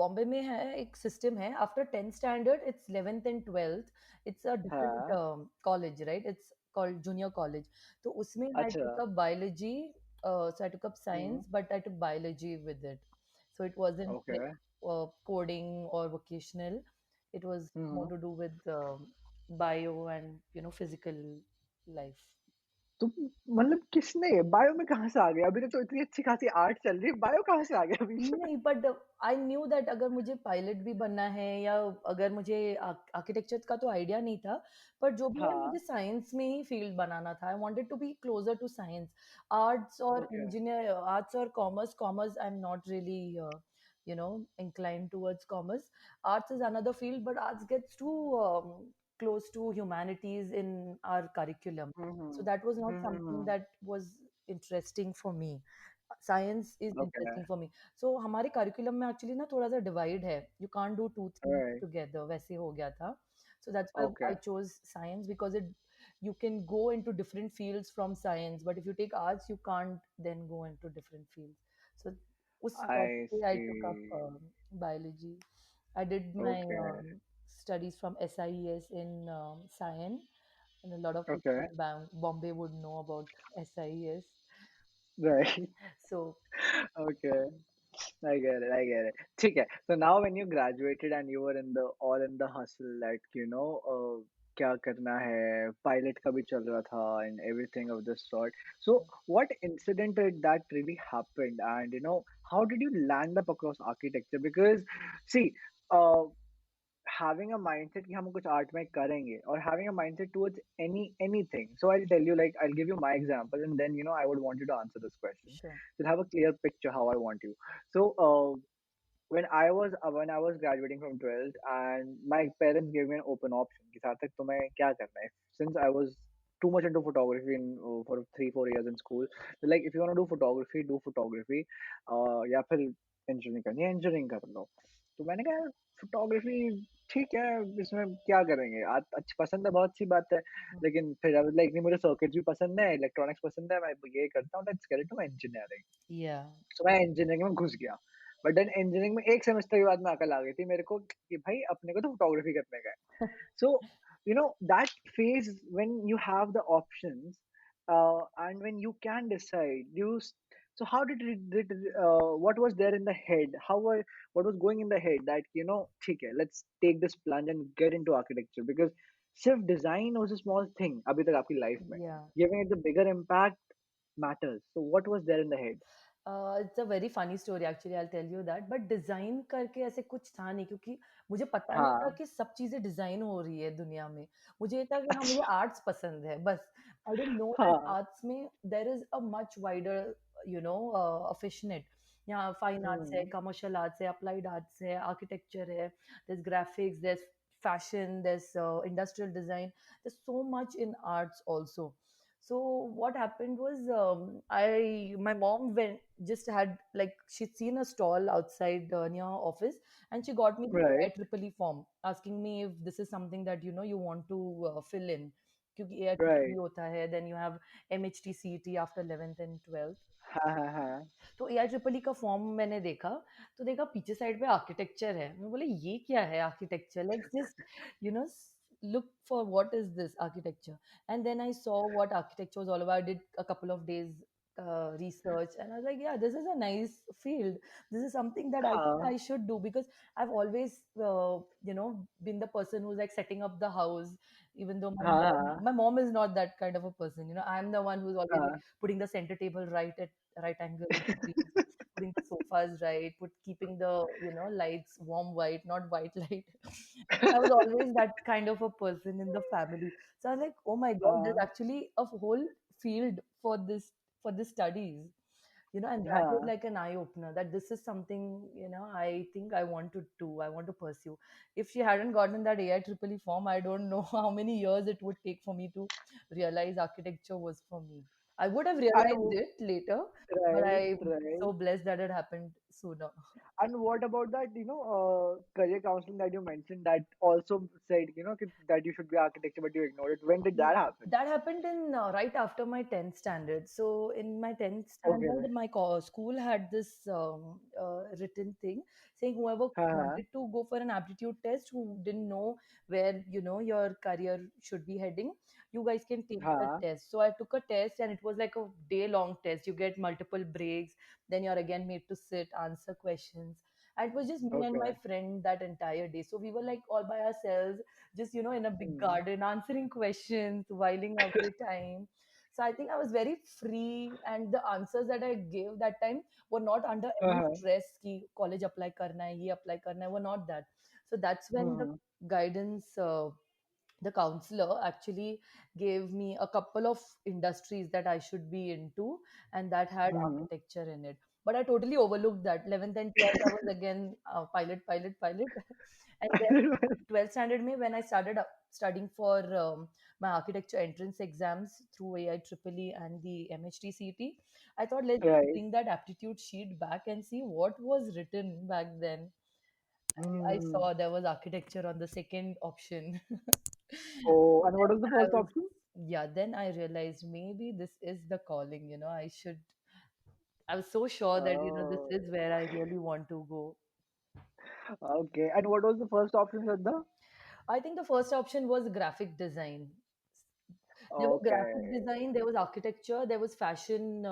बॉम्बे में है एक सिस्टम है, after 10th standard it's 11th and 12th, it's a different हाँ. College, right? It's called junior college. तो उसमें आई टुक अच्छा. Up biology, so I took up hmm. science, but I took biology with it. So it wasn't okay. like coding or vocational. It was more hmm. to do with bio and physical life. तो मतलब किसने bio में कहाँ से आ गया? अभी तक तो इतनी अच्छी खासी आर्ट चल रही है, बायो कहाँ से आ गया बीच में? नहीं, बट आई न्यू दैट अगर मुझे पायलट भी बनना है या अगर मुझे आर्किटेक्चर का तो आइडिया नहीं था, पर जो भी है हाँ. मुझे साइंस में ही फील्ड बनाना था. I wanted to be closer to science. Arts और ओके. इंजीनियर, आर्ट्स और commerce I am not really inclined towards commerce. Arts is another field, but arts gets too close to humanities in our curriculum. So hmm. that was not something hmm. that was interesting for me. Science is okay. interesting for me. So हमारे curriculum में actually ना थोड़ा सा divide है. You can't do two things right. Together, वैसे हो गया था. So that's why okay. I chose science because it you can go into different fields from science, but if you take arts you can't then go into different fields. So उस वजह आई से I took up C. biology. I did my okay. studies from SIES in science, and a lot of okay. people in Bombay would know about SIES. Right. So Okay. I get it. I get it. ठीक है. So now when you graduated and you were in the all in the hustle that क्या करना है, pilot का भी चल रहा था and everything of this sort. So what incident did that really happened, and how did you land up across architecture? Because see, uh, having a mindset कि हम कुछ art में करेंगे or having a mindset towards anything. So I'll tell you, like, I'll give you my example, and then I would want you to answer this question. sure. You'll have a clear picture how I want you. So when I was graduating from 12th, and my parents gave me an open option कि सार्थक तुम्हें क्या करना है. Since I was too much into photography in for 3-4 years in school, they're like, if you want to do photography, do photography. या फिर engineering करनी है engineering कर लो. तो मैंने कहा फोटोग्राफी ठीक है, इसमें क्या करेंगे? अच्छा पसंद है, बहुत सी बात है। लेकिन फिर आई वाज़ लाइक नहीं, मुझे सर्किट्स भी पसंद है, इलेक्ट्रॉनिक्स पसंद है, मैं ये करता हूँ, लेट्स गेट इनटू इंजीनियरिंग। या सो मैं इंजीनियरिंग में घुस गया। बट देन इंजीनियरिंग में 1 सेमेस्टर के बाद में अकल आ गई थी मेरे को कि भाई अपने को तो फोटोग्राफी करने का है। So, that phase when you have the options, and when you can decide, so how what was there in the head? What was going in the head that, ठीक है, let's take this plunge and get into architecture because सिर्फ design was a small thing अभी तक आपकी life में. या Giving it the bigger impact matters. So what was there in the head? It's a very funny story actually I tell you that but design करके ऐसे कुछ था नहीं क्योंकि मुझे पता नहीं था हाँ, कि सब चीजें डिजाइन हो रही है दुनिया में मुझे ये था कि हाँ मुझे अच्छा, आर्ट्स पसंद है बस आई डिडंट नो दैट हाँ, आर्ट्स में there is a much wider you know affectionate यहाँ फाइन आर्ट्स है हम्म, कमर्शियल आर्ट्स है अप्लाइड आर्ट्स है आर्किटेक्चर है there's graphics there's fashion there's industrial design there's so much in arts also so what happened was I my mom went just had like she'd seen a stall outside near her office and she got me the right, AIEEE form asking me if this is something that you want to fill in क्योंकि right, AIEEE होता है then you have MHT CET after 11th and 12th हाँ, हाँ, हाँ, तो AIEEE का form मैंने देखा तो देखा पीछे साइड पे आर्किटेक्चर है मैं बोले ये क्या है architecture let's just you know look for what is this architecture and then I saw what architecture was all about. I did a couple of days research and I was like yeah this is a nice field this is something that I think हाँ, I should do because I've always been the person who's like setting up the house even though हाँ, हाँ, my mom is not that kind of a person I'm the one who's always like हाँ, putting the center table right at right angle with the trees, putting the sofas right, keeping the lights warm white, not white light. I was always that kind of a person in the family. So I was like, oh my god, there's हाँ, actually a whole field for this studies. And that was हाँ, like an eye opener that this is something, I think I want to do, I want to pursue. If she hadn't gotten that AIEEE form, I don't know how many years it would take for me to realize architecture was for me. I would have and realized it later, but right, I'm right. so blessed that it happened sooner. And what about that, career counseling that you mentioned that also said, that you should be architecture, but you ignored it. When did that happen? That happened in right after my 10th standard. So in my 10th Okay. standard, my school had this written thing saying whoever हाँ, wanted to go for an aptitude test, who didn't know where your career should be heading, you guys can take the हाँ, test. So I took a test, and it was like a day long test. You get multiple breaks, then you're again made to sit, answer questions. And it was just me and my okay. friend that entire day. So we were like all by ourselves just in a big Hmm. garden answering questions whiling away time. So I think I was very free and the answers that I gave that time were not under any हाँ, stress ki college apply karna hai ye apply karna hai were not that. So that's when the hmm, guidance the counselor actually gave me a couple of industries that I should be into, and that had hmm. architecture in it. But I totally overlooked that. 11th and 12th, I was again pilot, pilot, pilot. And then 12th standard me when I started studying for my architecture entrance exams through AIEEE and the MHTCT, I thought let's just Right. bring that aptitude sheet back and see what was written back then. I Hmm. saw there was architecture on the second option. Oh, and what Then was the I first was, option? yeah, then I realized maybe this is the calling, I should, I was so sure that, this Oh, is where I really want to go. okay. And what was the first option, Shraddha? I think the first option was graphic design. There was graphic Okay. design, there was architecture, there was fashion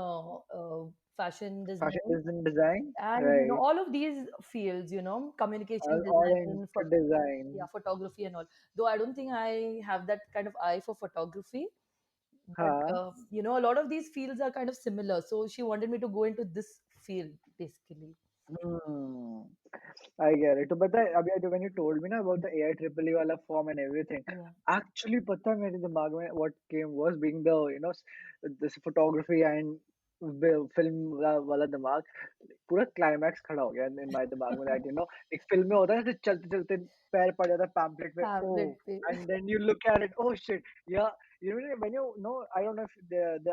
Fashion design, design design. and Right. all of these fields, communication All design, into design. yeah, photography and all. Though I don't think I have that kind of eye for photography, but हाँ, a lot of these fields are kind of similar. So she wanted me to go into this field basically. hmm. I get it. तो पता है अभी जो when you told me ना about the AI triple E वाला form and everything, Yeah. actually पता है मेरे दिमाग में what came was being the this photography and film वाला दिमाग पूरा क्लाइमैक्स खड़ा हो गया इन माय दिमाग में दैट एक फिल्म में होता है ना चलते चलते पैर पड़ जाता है पैम्पलेट पे ओ Pamphlet पे. And then you look at it oh shit या you when you know, I don't know if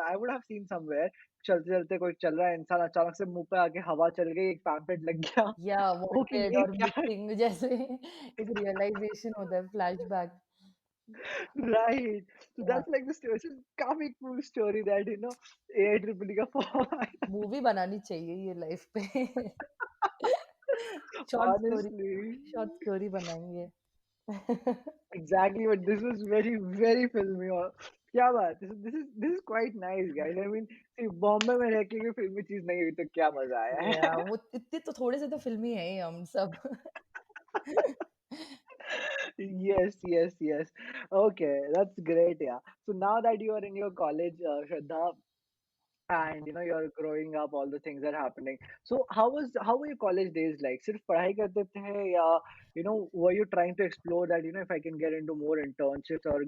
I would have seen somewhere, चलते चलते कोई चल रहा है इंसान, अचानक से मुंह पे आके हवा चल गई, एक पैम्पलेट लग गया। या ओके, वांटेड ये और क्या है? मिसिंग जैसे एक रियलाइजेशन होता है, फ्लैशबैक। राइट, तो या दैट्स लाइक द स्टोरी, काफी cool story that a triple का फॉर्म आया। मूवी बनानी चाहिए ये लाइफ पे। Short story, honestly short story बनाएंगे। Exactly, but this was very very filmy. और क्या बात, this is quite nice guys, I mean सिर्फ बॉम्बे में रह के फिल्मी चीज नहीं हुई तो क्या मजा आया या है। वो इतने तो थोड़े से तो फिल्मी है ही हम सब। Yes, yes, yes. Okay, that's great. Yeah. So now that you are in your college, Shraddha, and you're growing up, all the things are happening. So how were your college days like? सिर्फ पढ़ाई करते थे, या were you trying to explore that, if I can get into more internships or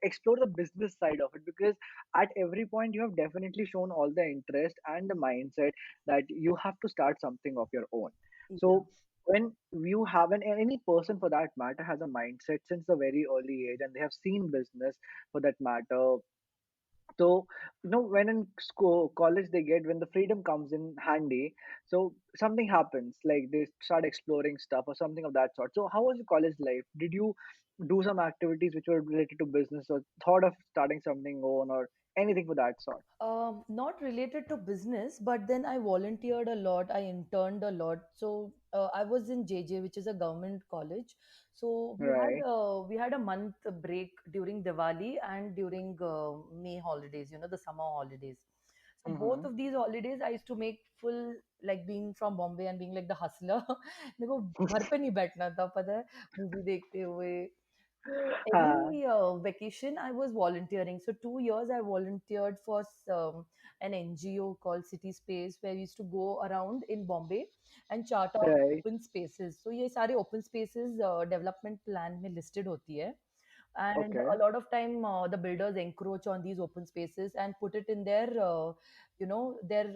explore the business side of it? Because at every point you have definitely shown all the interest and the mindset that you have to start something of your own. या So when you have any person for that matter has a mindset since a very early age, and they have seen business for that matter. So, when in school, college, they get when the freedom comes in handy. So something happens, like they start exploring stuff or something of that sort. So, how was your college life? Did you do some activities which were related to business, or thought of starting something own, or anything for that sort? Not related to business, but then I volunteered a lot. I interned a lot. So I was in JJ, which is a government college. So Right. we had a month break during Diwali and during May holidays. You know, the summer holidays. So both Mm-hmm. of these holidays, I used to make full, like being from Bombay and being like the hustler. मेरे को घर पे नहीं बैठना था, पता है, movie देखते हुए. So हाँ, every vacation, I was volunteering. So 2 years, I volunteered for an NGO called City Space, where we used to go around in Bombay and chart out right. open spaces. So ये सारे open spaces development plan में listed होती है. And Okay. a lot of time, the builders encroach on these open spaces and put it in their, their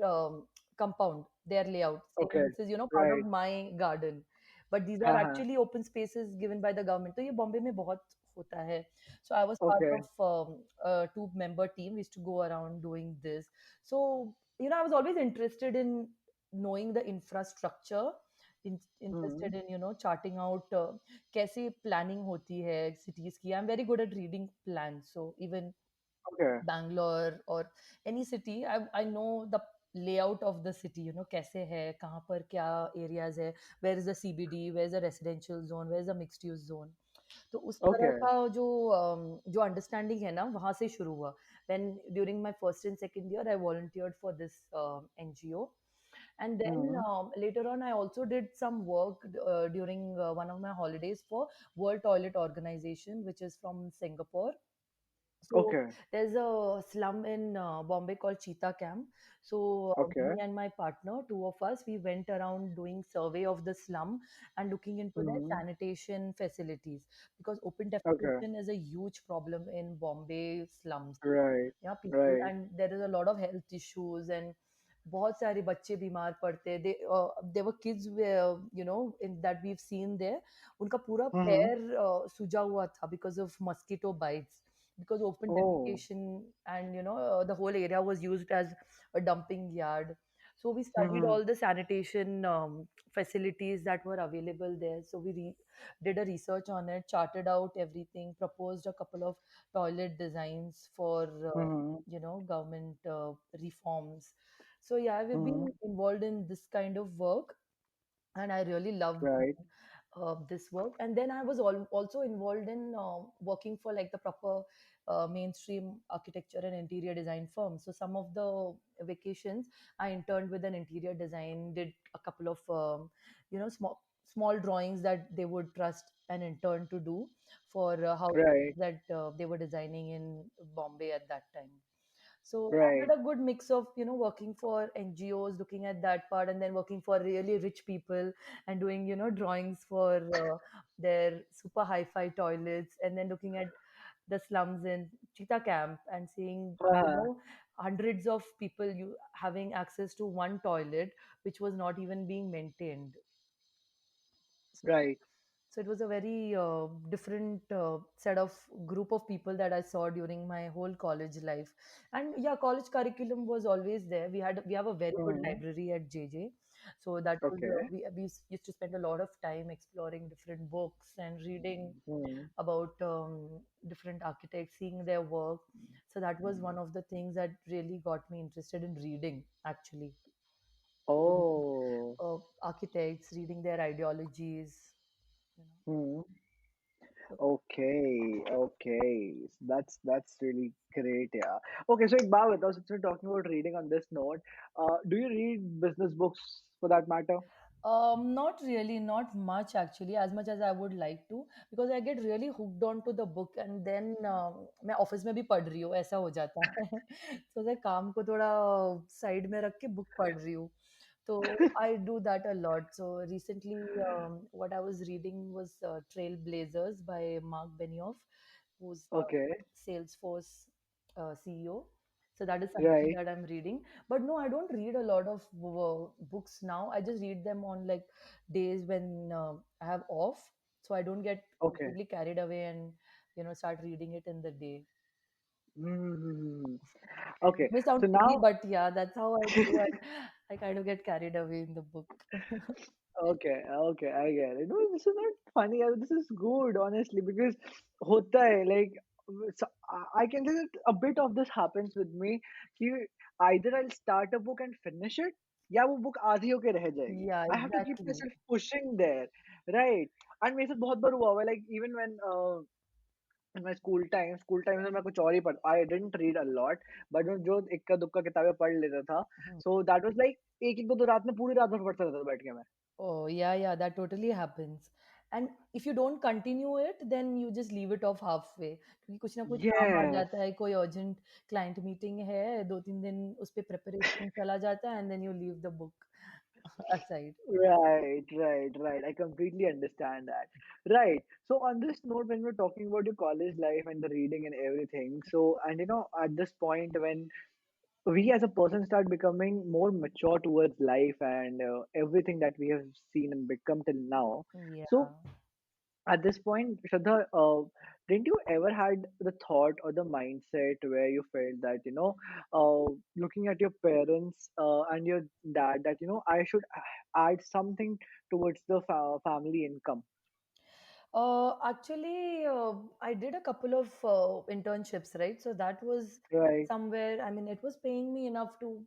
compound, their layout, saying Okay. this is, part of Right. my garden. But these are हाँ, हाँ. actually open spaces given by the government. तो ये बॉम्बे में बहुत होता है. So I was part Okay. of a two-member team. We used to go around doing this. So, I was always interested in knowing the infrastructure, Mm-hmm. interested in, charting out कैसे planning होती है cities की. I am very good at reading plan. So even Okay. Bangalore और any city, I know the layout of the city, कैसे है, कहाँ पर क्या एरियाज है, where is the CBD, where is the residential zone, where is the mixed use zone. तो उस तरह Okay. का जो अंडरस्टैंडिंग है ना, वहाँ से शुरू हुआ. When during my first and second year, I volunteered for this NGO. And then Mm-hmm. later on, I also did some work during one of my holidays for World Toilet Organization, which is from Singapore. So Okay. there's a slum in Bombay called Cheetah Camp. So Okay. me and my partner, two of us, we went around doing survey of the slum and looking into their Mm-hmm. sanitation facilities, because open Okay. defecation is a huge problem in Bombay slums. Right. Yeah, people, Right. and there is a lot of health issues, and बहुत सारे बच्चे बीमार पड़ते. There were kids where, in that we've seen there, उनका पूरा Mm-hmm. पैर सूजा हुआ था because of mosquito bites, because open Oh. defecation, and the whole area was used as a dumping yard. So we studied Mhm. all the sanitation facilities that were available there. So we did a research on it, charted out everything, proposed a couple of toilet designs for Mhm. government reforms. So yeah, we've Mhm. been involved in this kind of work, and I really loved Right. this work. And then I was also involved in working for like the proper mainstream architecture and interior design firms. So some of the vacations, I interned with an interior design, did a couple of small drawings that they would trust an intern to do for houses Right. that they were designing in Bombay at that time. So I Right. had a good mix of, working for NGOs, looking at that part, and then working for really rich people and doing, drawings for their super hi-fi toilets, and then looking at the slums in Cheetah Camp and seeing, Uh-huh. hundreds of people having access to one toilet, which was not even being maintained. So Right. So it was a very different set of group of people that I saw during my whole college life. And yeah, college curriculum was always there. We have a very good Hmm. library at JJ. So that was Okay. used to spend a lot of time exploring different books and reading Hmm. about different architects, seeing their work. So that was one of the things that really got me interested in reading, actually. Reading, Oh. architects, reading their ideologies, you know. Hmm. So, Okay, okay. That's really great, yeah. Okay, so एक बात बताओ, since we're talking about reading on this note, do you read business books for that matter? not really, not much actually, as much as I would like to, because I get really hooked on to the book, and then मैं office में भी पढ़ रही हूँ, ऐसा हो जाता है. So मैं काम को थोड़ा साइड में रख के बुक पढ़ रही हूँ. So I do that a lot. So recently, what I was reading was Trailblazers by Mark Benioff, who's Okay, Salesforce CEO. So that is something right. that I'm reading. But no, I don't read a lot of books now. I just read them on like days when I have off, so I don't get Okay. completely carried away and start reading it in the day. Hmm. Okay, It may sound so silly, now, but yeah, that's how I do. I kind of get carried away in the book. okay, okay, I get it. No, this is not funny. This is good, honestly, because होता है like so I can say that a bit of this happens with me. कि either I'll start a book and finish it, या वो book आधी होके रह जाएगी. Yeah, I have to keep exactly. myself pushing there, right? And मेरे साथ बहुत बार हुआ हुआ है, like even when in my school time में मैं कुछ और ही पढ़ I didn't read a lot, but जो इक्का दुक्का किताबें पढ़ लेता था, Mhm. so that was like एक एक दो दो रात में पूरी रात भर पढ़ता रहता था बैठ के मैं. Oh, yeah, yeah, that totally happens. And if you don't continue it, then you just leave it off halfway. क्योंकि कुछ ना कुछ काम आ Yes. जाता है, कोई urgent client meeting है, 2-3 दिन उस पे preparation चला जाता है, and then you leave the book aside. Right, right, right. I completely understand that. Right. So on this note, when we're talking about your college life and the reading and everything, so and at this point when we as a person start becoming more mature towards life and everything that we have seen and become till now. So Yeah. at this point, Shraddha, didn't you ever had the thought or the mindset where you felt that, looking at your parents and your dad, that, I should add something towards the family income, Actually, I did a couple of internships, right? So that was right? somewhere, I mean, it was paying me enough to,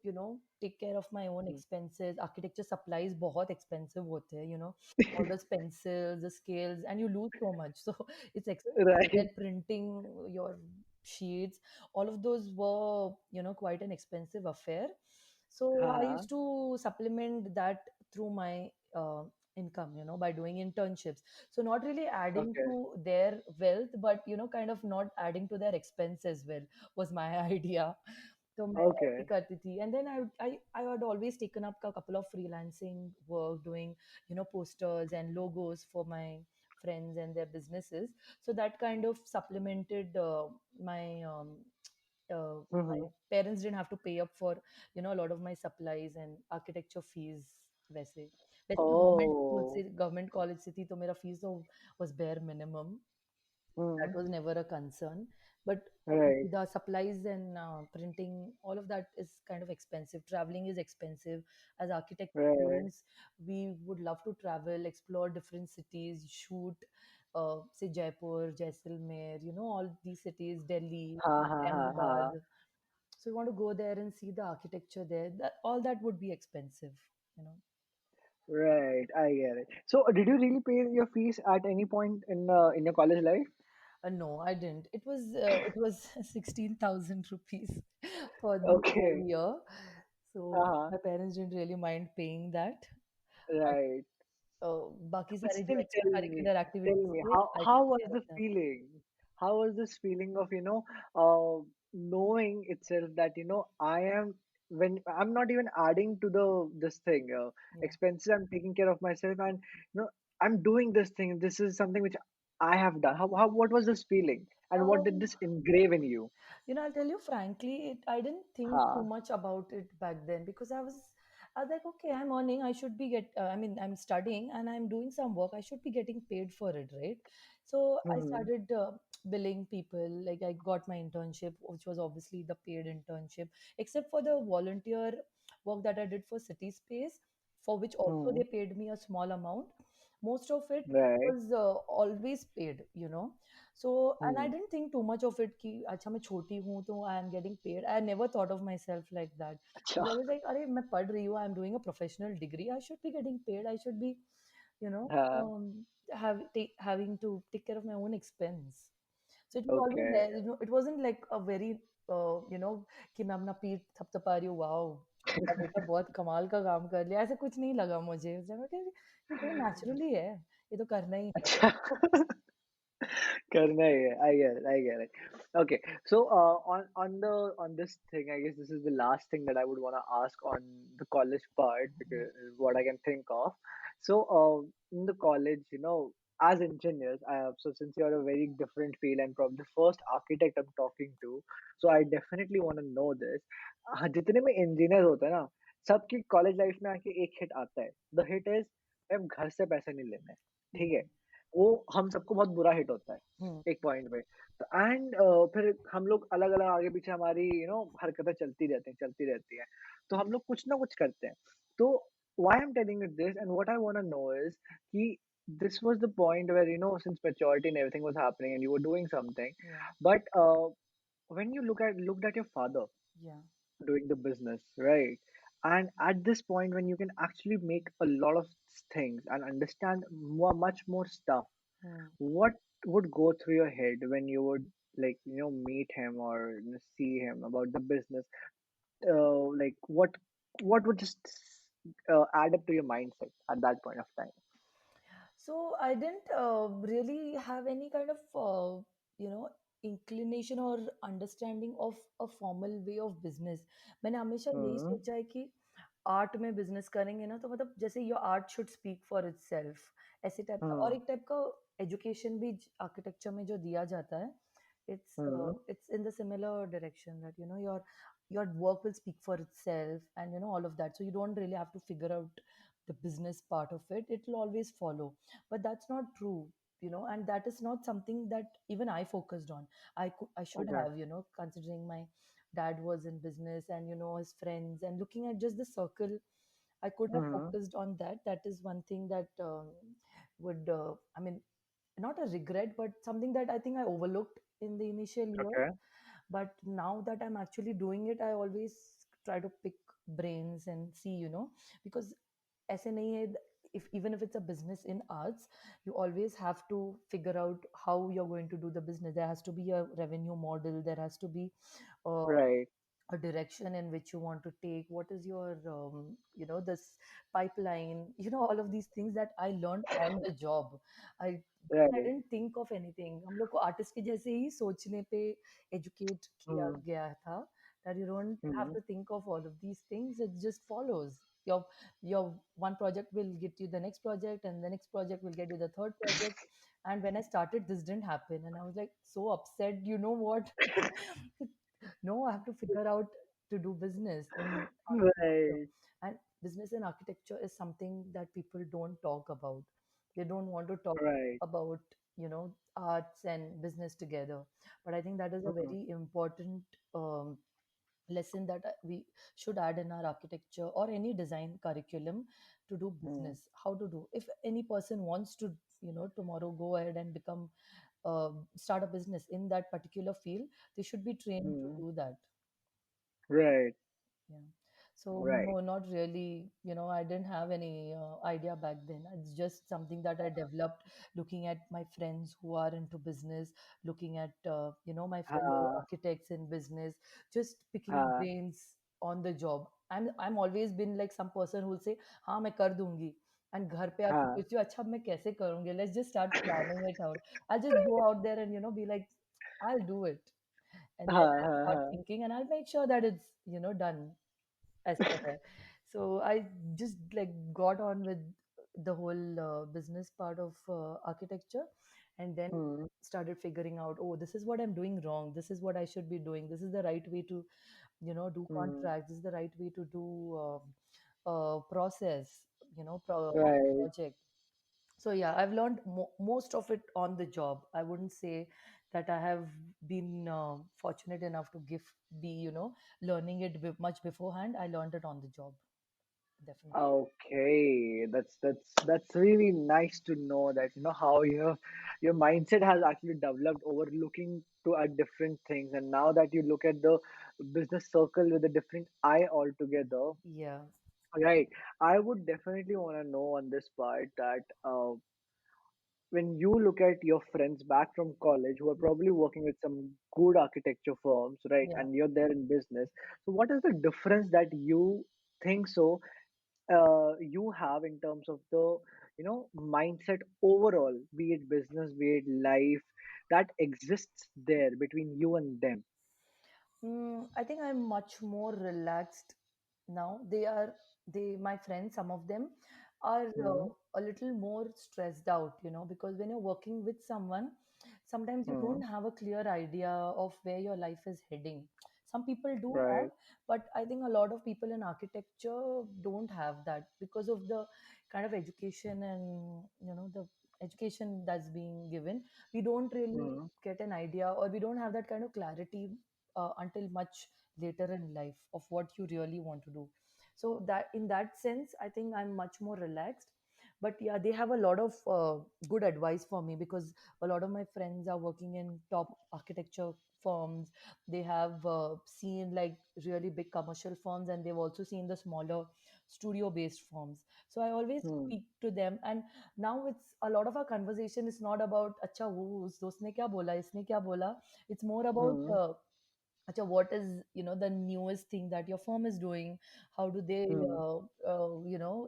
take care of my own Mm. expenses. Architecture supplies बहुत expensive होते हैं, all those pencils, the scales, and you lose so much. So it's expensive. Right. Then printing your sheets, all of those were, quite an expensive affair. So I Uh-huh. used to supplement that through my income, by doing internships. So not really adding Okay. to their wealth, but kind of not adding to their expense as well was my idea. तो मैं ऐसे Okay. करती थी, and then I had always taken up a couple of freelancing work, doing posters and logos for my friends and their businesses. So that kind of supplemented my Mm-hmm. parents didn't have to pay up for a lot of my supplies and architecture fees. वैसे वैसे मैं government school से Oh. Government college से थी, तो मेरा fees तो was bare minimum. That Mm. was never a concern. But Right. the supplies and printing, all of that is kind of expensive. Traveling is expensive. As architect Right. students, we would love to travel, explore different cities, shoot, say Jaipur, Jaisalmer, all these cities, Delhi, Ha ha ha Ahmedabad. ha. So you want to go there and see the architecture there. All that would be expensive, you know. Right. I get it. So, did you really pay your fees at any point in your college life? No, I didn't. It was 16,000 rupees for the whole Okay. year. So Uh-huh. my parents didn't really mind paying that. But Right. बाकी But सारे जो still extra curricular tell activities me, थे, I how took was care of the them. feeling? How was this feeling of, knowing itself that, I am when I'm not even adding to the this thing, Yeah. expenses, I'm taking care of myself and I'm doing this thing. This is something which I have done. How what was this feeling? And what did Um, this engrave in you? I'll tell you frankly, I didn't think too Ha. much about it back then because I was I was like, okay, I'm earning. I should be I mean, I'm studying and I'm doing some work. I should be getting paid for it, right? So I Hmm. started billing people. Like I got my internship, which was obviously the paid internship, except for the volunteer work that I did for City Space, for which also Hmm. they paid me a small amount. Most of it Right. was always paid, you know. So, and I Hmm. didn't think too much of it कि अच्छा मैं छोटी हूँ तो I am getting paid. I never thought of myself like that. I अच्छा. was always like, अरे मैं पढ़ रही हूँ, I'm doing a professional degree. I should be getting paid. I should be, you know, हाँ. having to take care of my own expense. So it was always Okay. there. You know, it wasn't like a very, you know, कि मैं अपना पीठ थपथपा रही हूँ. Wow, मेरा बेटा बहुत कमाल का काम कर लिया. ऐसा कुछ नहीं लगा मुझे. ये तो नेचुरली है. ये तो करना ही है. अच्छा. करना ही है. I get it. I get it. Okay. So on this thing, I guess this is the last thing that I would want to ask on the college part because what I can think of. So in the college, as engineers, so since you're a very different field and from the first architect I'm talking to, so I definitely want to know this. जितने में engineers होते हैं ना, सबकी college life में आके एक hit आता है. The hit is हम घर से पैसे नहीं लेने. ठीक है. वो हम सबको बहुत बुरा हिट होता है Hmm. एक पॉइंट पे। तो एंड फिर हम लोग अलग-अलग आगे-पीछे हमारी हरकतें चलती रहती हैं। तो हम लोग कुछ ना कुछ करते हैं। तो why I am telling you this and what I want to know is कि this was the point where since maturity and everything was happening and you were doing something, Yeah. but when you looked at your father Yeah. doing the business, right? And at this point when you can actually make a lot of things and understand much more stuff, Hmm. what would go through your head when you would meet him or see him about the business? Like what would just add up to your mindset at that point of time? So I didn't really have any kind of you know inclination or understanding of a formal way of business. मैंने हमेशा यही Hmm. सोचा है कि art में business करेंगे ना तो मतलब जैसे your art should speak for itself, ऐसे टाइप का, और Hmm. एक टाइप का एजुकेशन भी आर्किटेक्चर में जो दिया जाता है, Hmm. it's in the similar direction that your work will speak for itself, and all of that, so you don't really have to figure out the business part of it. It will always follow, but that's not true. And that is not something that even I focused on. I should Okay. have, considering my dad was in business, and his friends, and looking at just the circle, I could have Hmm. focused on that. That is one thing that would I mean, not a regret, but something that I think I overlooked in the initial years. Okay. But now that I'm actually doing it, I always try to pick brains and see, because ऐसे नहीं है, if even if it's a business in arts, you always have to figure out how you're going to do the business. There has to be a revenue model. There has to be uh, Right. a direction in which you want to take. What is your this pipeline, all of these things that I learned on the job. I Right. didn't think of anything. हम लोग को artist के जैसे ही सोचने पे educate किया Hmm. गया था, that you don't have Hmm. to think of all of these things. It just follows. Your one project will get you the next project, and the next project will get you the third project. And when I started, this didn't happen, and I was like so upset. You know what? No, I have to figure out to do business in architecture. Right. And business in architecture is something that people don't talk about. They don't want to talk Right. about, arts and business together. But I think that is a Hmm. very important lesson that we should add in our architecture or any design curriculum, to do Hmm. business, how to do. If any person wants to, tomorrow go ahead and become start a business in that particular field, they should be trained to Hmm. do that. Right. Yeah. So Right. no, not really. I didn't have any idea back then. It's just something that I developed looking at my friends who are into business, looking at my fellow हाँ. architects in business, just picking हाँ. brains on the job. I'm always been like some person who will say, हाँ मैं कर दूंगी, and घर पे आके हाँ. सोचती हूँ अच्छा अब मैं कैसे करूंगी. Let's just start planning it out. I'll just go out there and be like, I'll do it, and then हाँ. I'll हाँ. start हाँ. thinking, and I'll make sure that it's done as per that. So I just like got on with the whole business part of architecture, and then Hmm. started figuring out, oh, this is what I'm doing wrong. This is what I should be doing. This is the right way to do Hmm. contracts. This is the right way to do process, of the Right. project. So yeah, I've learned most of it on the job. I wouldn't say that I have been fortunate enough to be learning it much beforehand. I learned it on the job, definitely. Okay, that's really nice to know that how your mindset has actually developed over looking to at different things, and now that you look at the business circle with a different eye altogether. Yeah, Right, I would definitely want to know on this part that when you look at your friends back from college who are yeah, probably working with some good architecture firms, right, yeah. and you're there in business, so what is the difference that you think so you have in terms of the mindset overall, be it business, be it life, that exists there between you and them? I think I'm much more relaxed now. My friends, some of them are Hmm. a little more stressed out, because when you're working with someone, sometimes you Hmm. don't have a clear idea of where your life is heading. Some people do have, Right. but I think a lot of people in architecture don't have that because of the kind of education and, the education that's being given. We don't really Hmm. get an idea, or we don't have that kind of clarity until much later in life of what you really want to do. So that in that sense, I think I'm much more relaxed. But yeah, they have a lot of good advice for me, because a lot of my friends are working in top architecture firms. They have seen like really big commercial firms, and they've also seen the smaller studio based firms. So I always Hmm. speak to them. And now it's a lot of our conversation is not about acha wo us dost ne kya bola isne kya bola. It's more about Hmm. Acha, what is the newest thing that your firm is doing? How do they Hmm.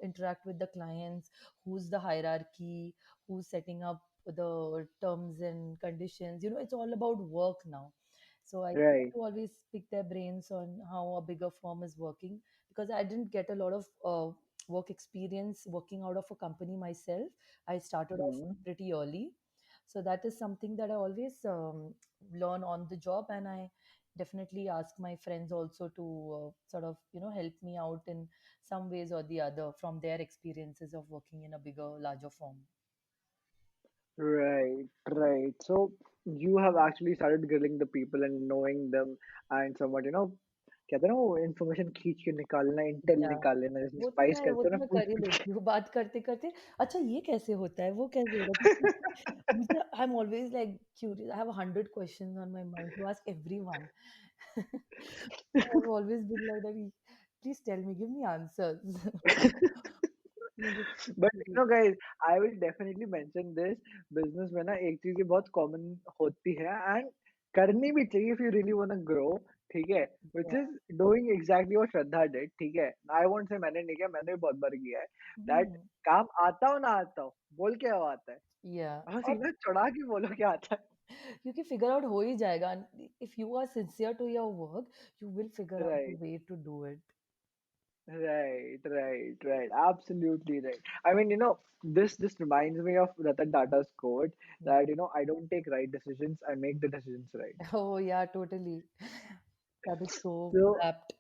interact with the clients? Who's the hierarchy? Who's setting up the terms and conditions? It's all about work now. So I try Right. to always pick their brains on how a bigger firm is working, because I didn't get a lot of work experience working out of a company myself. I started off Hmm. pretty early. So that is something that I always learn on the job, and I definitely ask my friends also to sort of help me out in some ways or the other from their experiences of working in a bigger, larger firm. Right, right. So you have actually started grilling the people and knowing them and somewhat, कहते हैं ना वो information खींच के निकालना, intel या निकालना, जिसमें वो spice वो करते हैं तो ना मैं food कर ही में। लेती हूँ बात करते करते। अच्छा, ये कैसे होता है, वो कैसे होता है, क्योंकि मुझे I am always like curious, I have 100 questions on my mind to ask everyone. I have always been like that, please tell me, give me answers. मुझे But guys, I will definitely mention this business में ना एक चीज ये बहुत common होती है and करनी भी चाहिए if you really wanna grow, ठीक है? Which is doing exactly what Shraddha did, ठीक है? I won't say मैंने नहीं किया, मैंने भी बहुत बार किया है। That काम आता हो ना आता हो, बोल के आओ आता है। या हाँ, और सीधा चढ़ा के बोलो क्या आता है। क्योंकि फिगर आउट हो ही जाएगा। If you are sincere to your work, you will figure out a Right. way to do it. Right, right, right. Absolutely right. I mean, this reminds me of Ratan Tata's quote Yeah. that, I don't take right decisions, I make the decisions right. Oh yeah, totally. That is so So, apt.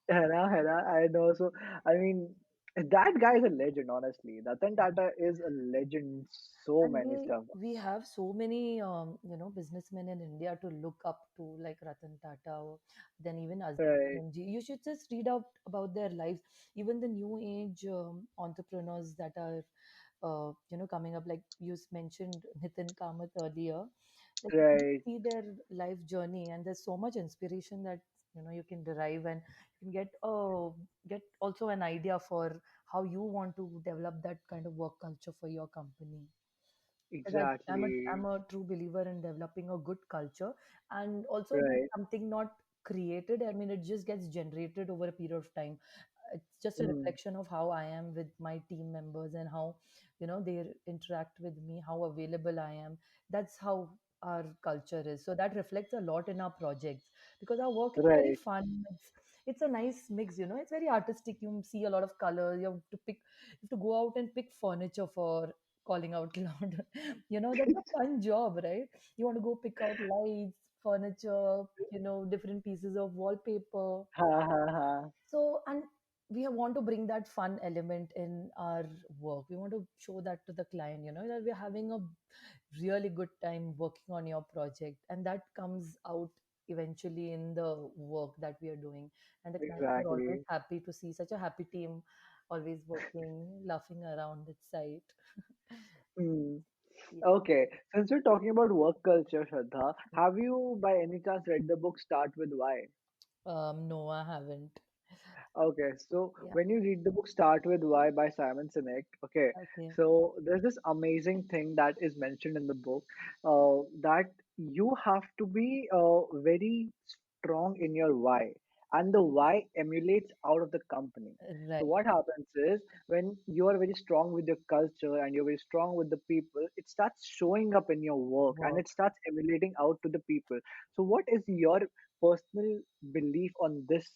Hera, I know. So, I mean, that guy is a legend, honestly. Ratan Tata is a legend in so And many we stuff. we have so many businessmen in India to look up to, like Ratan Tata, or then even Right, Azim Ji. You should just read out about their lives. Even the new age entrepreneurs that are coming up, like mentioned Nitin Kamath earlier. Like, you right. see their life journey, and there's so much inspiration that you can derive, and you can get also an idea for how you want to develop that kind of work culture for your company. Because I'm Exactly. a true believer in developing a good culture, and also when Right. something not created, I mean, it just gets generated over a period of time. It's just a Mm, reflection of how I am with my team members, and how they interact with me, how available I am. That's how our culture is. So that reflects a lot in our projects, because our work is very right. fun. It's a nice mix, it's very artistic. You see a lot of color. You have to go out and pick furniture for calling out loud. That's a fun job, right? You want to go pick out lights, furniture, different pieces of wallpaper. Ha ha ha. So, and we have want to bring that fun element in our work. We want to show that to the client, that we're having a really good time working on your project, and that comes out eventually in the work that we are doing. And the clients are always Exactly. happy to see such a happy team always working, laughing around the site. Hmm. Yeah. Okay, since we're talking about work culture, Shraddha, have you by any chance read the book Start With Why? No, I haven't. Okay, so Yeah. when you read the book Start With Why by Simon Sinek, okay, Okay. so there's this amazing thing that is mentioned in the book, that you have to be very strong in your why, and the why emulates out of the company. So Right. what happens is when you are very strong with your culture and you're very strong with the people, it starts showing up in your work and Work. it starts emulating out to the people. So what is your personal belief on this,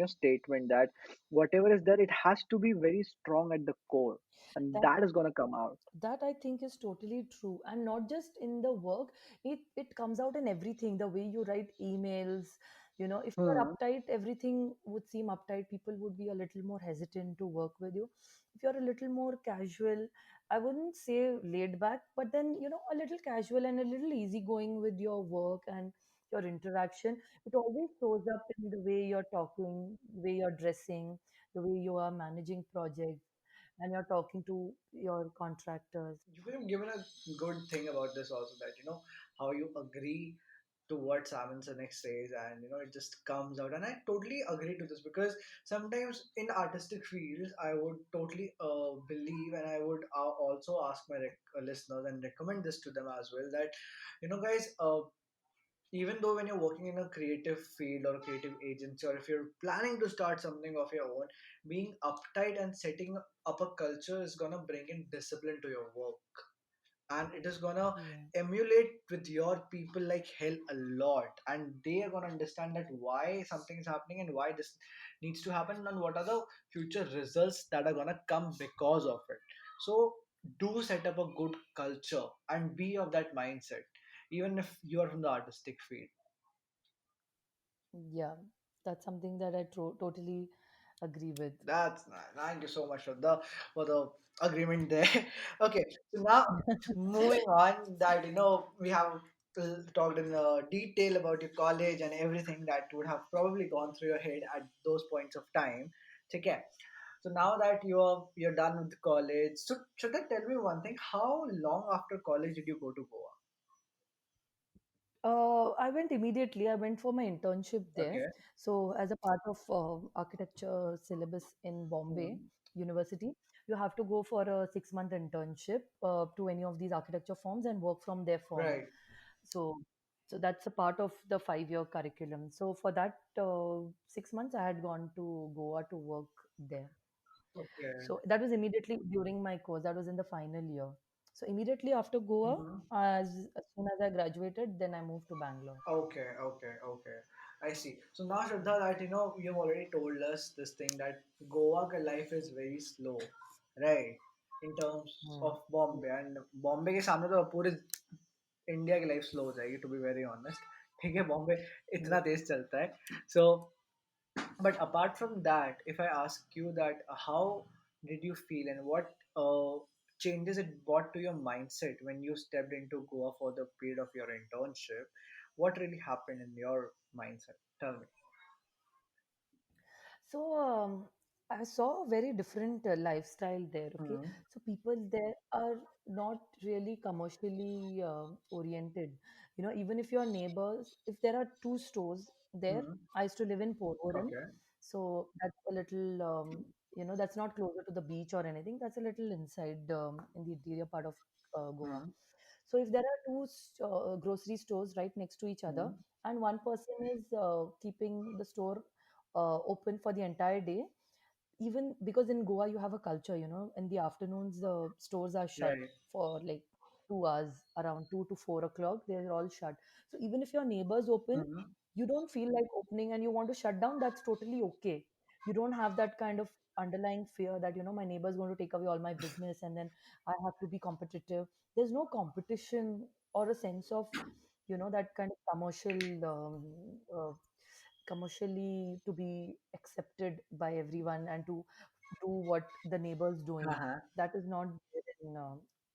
statement that whatever is there, it has to be very strong at the core, and That that is going to come out. that I think is totally true, and not just in the work. It comes out in everything. The way you write emails, if you're Hmm. uptight, everything would seem uptight. People would be a little more hesitant to work with you. If you're a little more casual, I wouldn't say laid back, but then a little casual and a little easygoing with your work and your interaction, it always shows up in the way you're talking, the way you're dressing, the way you are managing projects, and you're talking to your contractors. You've given a good thing about this also, that how you agree to what Simon Sinek says, and it just comes out. And I totally agree to this, because sometimes in artistic fields I would totally believe, and I would also ask my listeners and recommend this to them as well, that guys, even though when you're working in a creative field or a creative agency, or if you're planning to start something of your own, being uptight and setting up a culture is gonna bring in discipline to your work, and it is gonna Yeah. emulate with your people like hell a lot, and they are gonna understand that why something is happening and why this needs to happen, and what are the future results that are gonna come because of it. So do set up a good culture and be of that mindset, even if you are from the artistic field. Yeah, that's something that I totally agree with. That's nice. Thank you so much for the agreement there. Okay, so now moving on, that we have talked in detail about your college and everything that would have probably gone through your head at those points of time. Okay, so now that you're done with college, so should I tell me one thing? How long after college did you go to Goa? I went immediately. I went for my internship there. Okay. So, as a part of architecture syllabus in Bombay Hmm. University, you have to go for a 6-month internship to any of these architecture firms and work from their firm. Right. So, so that's a part of the 5-year curriculum. So, for that 6 months, I had gone to Goa to work there. Okay. So that was immediately during my course. That was in the final year. So immediately after Goa, Mhm. as soon as I graduated, then I moved to Bangalore. Okay, okay, okay. I see. So now, Shraddha, that you've already told us this thing that Goa ka life is very slow, right? In terms Hmm. of Bombay, and Bombay के सामने तो पूरे India की life slow हो जाएगी, to be very honest. ठीक है, बॉम्बे इतना Yeah. तेज चलता है. So but apart from that, if I ask you that, how did you feel, and what changes it brought to your mindset when you stepped into Goa for the period of your internship? What really happened in your mindset? Tell me. So I saw a very different lifestyle there. Okay, Hmm. so people there are not really commercially oriented. Even if your neighbors, if there are two stores there, Hmm. I used to live in Porvorim, Okay. so that's a little, that's not closer to the beach or anything. That's a little inside in the interior part of Goa. Hmm. So if there are two grocery stores right next to each other, Hmm. and one person is keeping the store open for the entire day, even because in Goa you have a culture, in the afternoons the stores are shut Right. for like 2 hours, around 2 to 4 o'clock, they're all shut. So even if your neighbors open, Hmm. you don't feel like opening and you want to shut down, that's totally okay. You don't have that kind of underlying fear that, my neighbor is going to take away all my business and then I have to be competitive. There's no competition or a sense of, that kind of commercially to be accepted by everyone and to do what the neighbor's doing. Uh-huh. That is not there in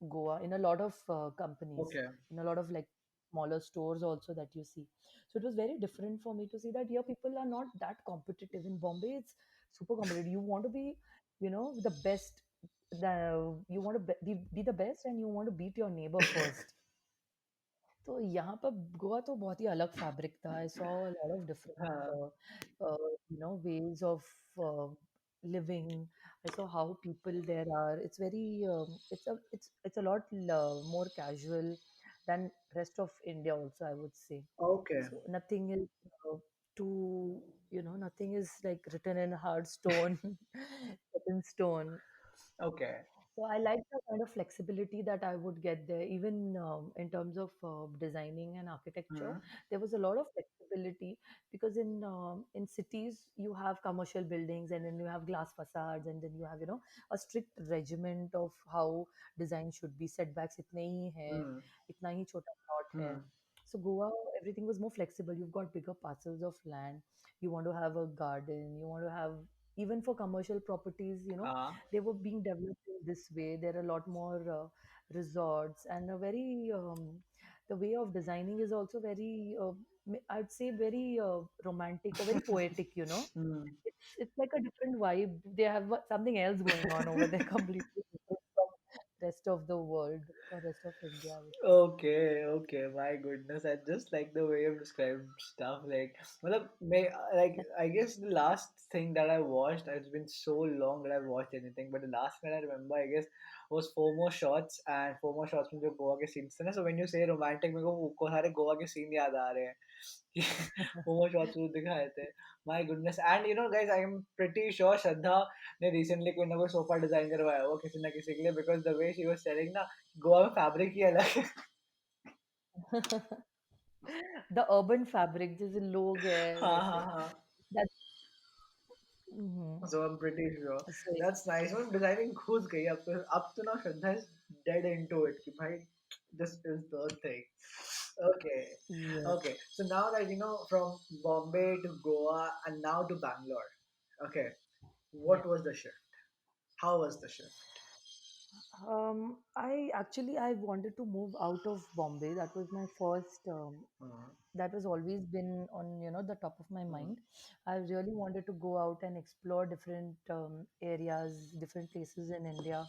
Goa, in a lot of companies, Okay. in a lot of like smaller stores also that you see. So it was very different for me to see that here people are not that competitive. In Bombay, it's super competitive. You want to be, the best. You want to be the best, and you want to beat your neighbor first. तो यहाँ पर गोवा तो बहुत ही अलग fabric था। I saw a lot of Uh, different ways of uh, living. I saw how people there are. It's very it's a lot more casual than rest of India also, I would say. okay. So nothing is too, nothing is like written in hard stone, set in stone. Okay. So I like the kind of flexibility that I would get there, even in terms of designing and architecture. Hmm. There was a lot of flexibility because in cities you have commercial buildings, and then you have glass facades, and then you have a strict regiment of how design should be. Setbacks इतने ही है, Hmm. इतना ही छोटा plot है. Hmm. So Goa, everything was more flexible. You've got bigger parcels of land. You want to have a garden. You want to have, even for commercial properties, they were being developed in this way. There are a lot more resorts, and a very the way of designing is also very, I'd say, very romantic or very poetic. Hmm. It's like a different vibe. They have something else going on over there, completely different from rest of the world or rest of India, I would say. Okay, okay, my goodness. I just like the way you described stuff. I guess the last thing that I watched, it's been so long that I've watched anything, but the last thing I remember, I guess, was Four More Shots, and Four More Shots में जो गोवा के scenes थे ना, so when you say romantic, मेरे को सारे गोवा के scene याद आ रहे हैं कि Four More Shots में दिखाए थे. My goodness. And you know, guys, I am pretty sure Shraddha ने recently कोई ना कोई सोफा डिजाइन करवाया होगा किसी ना किसी के लिए, because the way she was telling ना, गोवा में फैब्रिक ही अलग है. The urban fabric, जैसे लोग हैं हाँ हाँ वैसे. हाँ. That. Mhm. So I'm pretty sure. So That's nice. मैं डिजाइनिंग खुद गई अब तो ना श्रद्धा is dead into it कि भाई this is the thing. Okay. yeah, Okay. So now that you know from Bombay to Goa and now to Bangalore. Okay. yeah. What was the shift? How was the shift? I wanted to move out of Bombay. That was my first. Hmm. That was always been on the top of my Hmm. mind. I really wanted to go out and explore different areas, different places in India.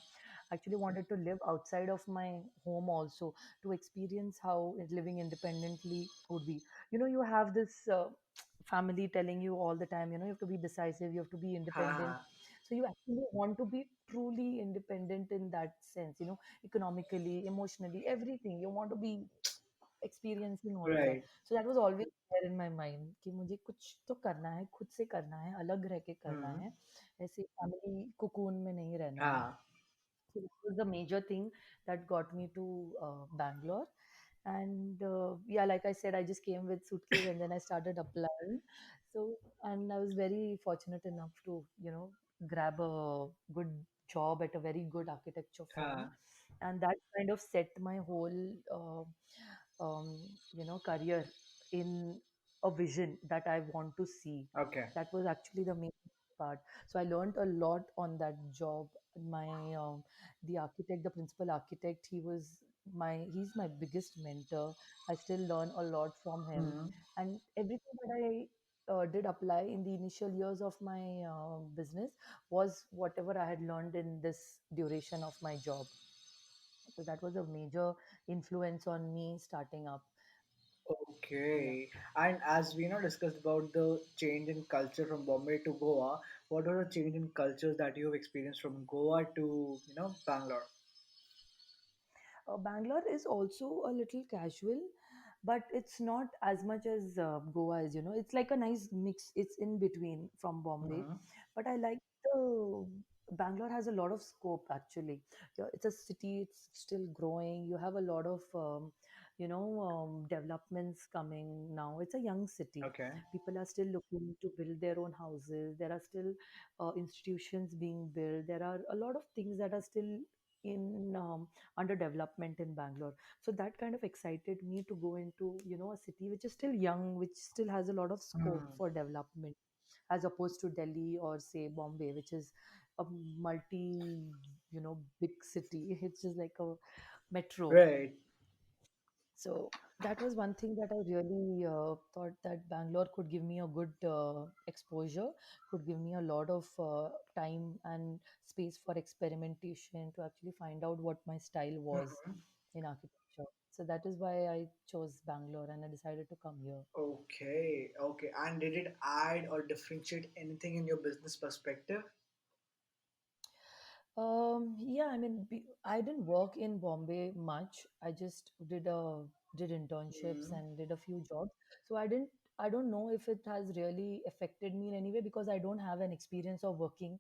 Actually, wanted to live outside of my home also, to experience how living independently would be. You have this family telling you all the time, you have to be decisive, you have to be हाँ independent. हाँ. So you actually want to be truly independent in that sense, economically, emotionally, everything. You want to be experiencing all of that. Right. So that was always there in my mind कि मुझे कुछ तो करना है, खुद से करना है, अलग रह के करना Hmm. है, ऐसे फैमिली कुकून में नहीं रहना है. हाँ. So that was the major thing that got me to Bangalore. And yeah, like I said, I just came with suitcase and then I started applying. So, and I was very fortunate enough to, grab a good job at a very good architecture firm. हाँ. And that kind of set my whole, career in a vision that I want to see. Okay. That was actually the main part. So I learned a lot on that job. My The architect, the principal architect, he's my biggest mentor. I still learn a lot from him, Hmm. and everything that I did apply in the initial years of my business was whatever I had learned in this duration of my job. So that was a major influence on me starting up. Yeah. Okay. And as we now discussed about the change in culture from Bombay to Goa, what are the change in cultures that you have experienced from Goa to, Bangalore? Bangalore is also a little casual, but it's not as much as Goa is. It's like a nice mix. It's in between from Bombay, Hmm. but I like the Bangalore has a lot of scope actually. Yeah, it's a city. It's still growing. You have a lot of developments coming now. It's a young city. Okay. People are still looking to build their own houses. There are still institutions being built. There are a lot of things that are still in under development in Bangalore. So that kind of excited me to go into, a city which is still young, which still has a lot of scope Hmm. for development, as opposed to Delhi or say Bombay, which is a multi, big city. It's just like a metro. Right. So that was one thing that I really thought that Bangalore could give me a good exposure, could give me a lot of time and space for experimentation to actually find out what my style was Mhm. in architecture. So that is why I chose Bangalore and I decided to come here. Okay, okay. And did it add or differentiate anything in your business perspective? Yeah, I mean, I didn't work in Bombay much. I just did internships Mm. and did a few jobs. So I don't know if it has really affected me in any way because I don't have an experience of working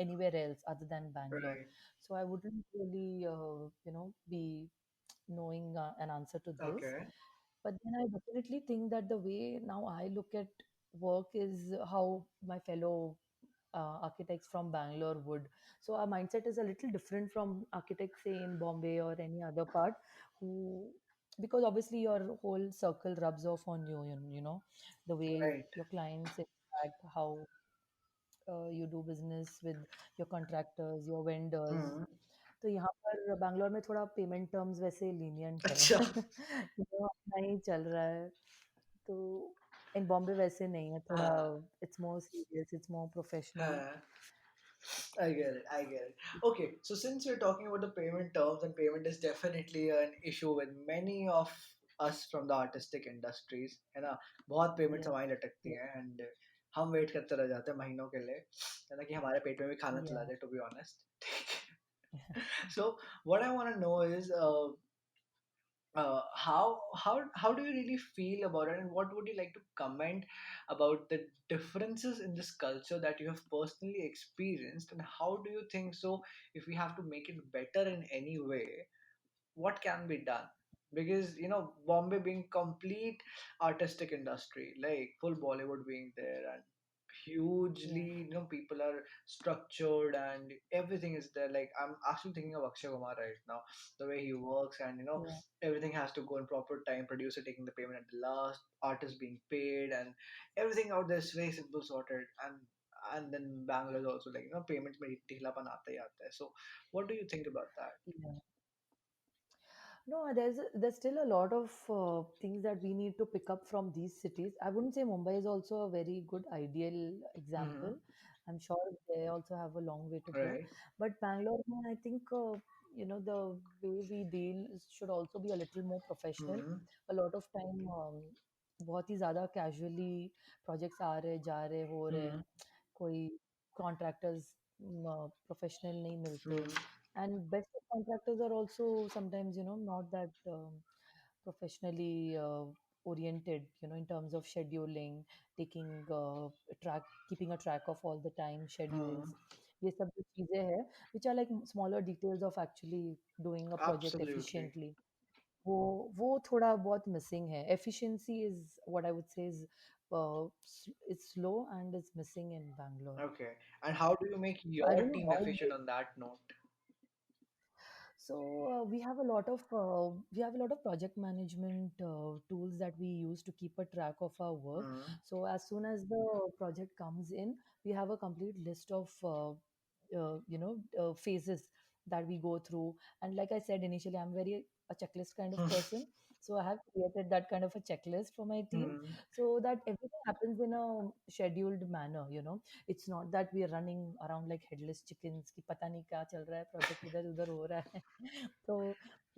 anywhere else other than Bangalore. Right. So I wouldn't really, be knowing an answer to this. Okay. But then I definitely think that the way now I look at work is how my fellow architects from Bangalore would. So our mindset is a little different from architects, say in Bombay or any other part, who because obviously your whole circle rubs off on you, the way Right. your clients interact, how you do business with your contractors, your vendors. हम्म. तो यहाँ पर बैंगलोर में थोड़ा payment terms वैसे lenient है अच्छा. अपना ही चल रहा है तो इन बॉम्बे वैसे नहीं है थोड़ा हाँ. It's more serious it's more professional हाँ. I get it. I get it. Okay, so since we're talking about the payment terms, and payment is definitely an issue with many of us from the artistic industries, है ना. बहुत payments या हमारी लटकती हैं and हम wait करते रह जाते हैं महीनों के लिए, है ना, कि हमारे पेट में भी खाना या चला जाए, to be honest. So what I want to know is how do you really feel about it, and what would you like to comment about the differences in this culture that you have personally experienced, and how do you think so if we have to make it better in any way, what can be done? Because Bombay being complete artistic industry, like full Bollywood being there, and hugely या people are structured and everything is there. Like I'm actually thinking of Akshay Kumar right now, the way he works, and या everything has to go in proper time, producer taking the payment at the last, artist being paid, and everything out there is very simple sorted. And then Bangalore is also like payments mein ढीलापन आता ही आता है. So what do you think about that? या No, there's still a lot of things that we need to pick up from these cities. I wouldn't say Mumbai is also a very good ideal example. Mm-hmm. I'm sure they also have a long way to go. Right. But Bangalore, man, I think the way we deal should also be a little more professional. Mm-hmm. A lot of time, बहुत ही ज़्यादा casually projects आ रहे जा रहे हो रहे Mm-hmm. हैं कोई contractors professional नहीं मिलते Mm-hmm. and best of contractors are also sometimes not that professionally oriented in terms of scheduling taking track keeping a track of all the time Mm-hmm. schedules ये सब जो चीजें हैं which are like smaller details of actually doing a project Absolutely. efficiently वो थोड़ा बहुत missing है efficiency is what I would say is it's slow and it's missing in Bangalore Okay. And how do you make so I your don't know team how efficient on that note? So we have a lot of project management tools that we use to keep a track of our work. Mm-hmm. So as soon as the project comes in, we have a complete list of phases that we go through. And like I said initially, I'm very a checklist kind of person. So I have created that kind of a checklist for my team Mm-hmm. so that everything happens in a scheduled manner. It's not that we are running around like headless chickens कि पता नहीं क्या चल रहा है project इधर उधर हो रहा है तो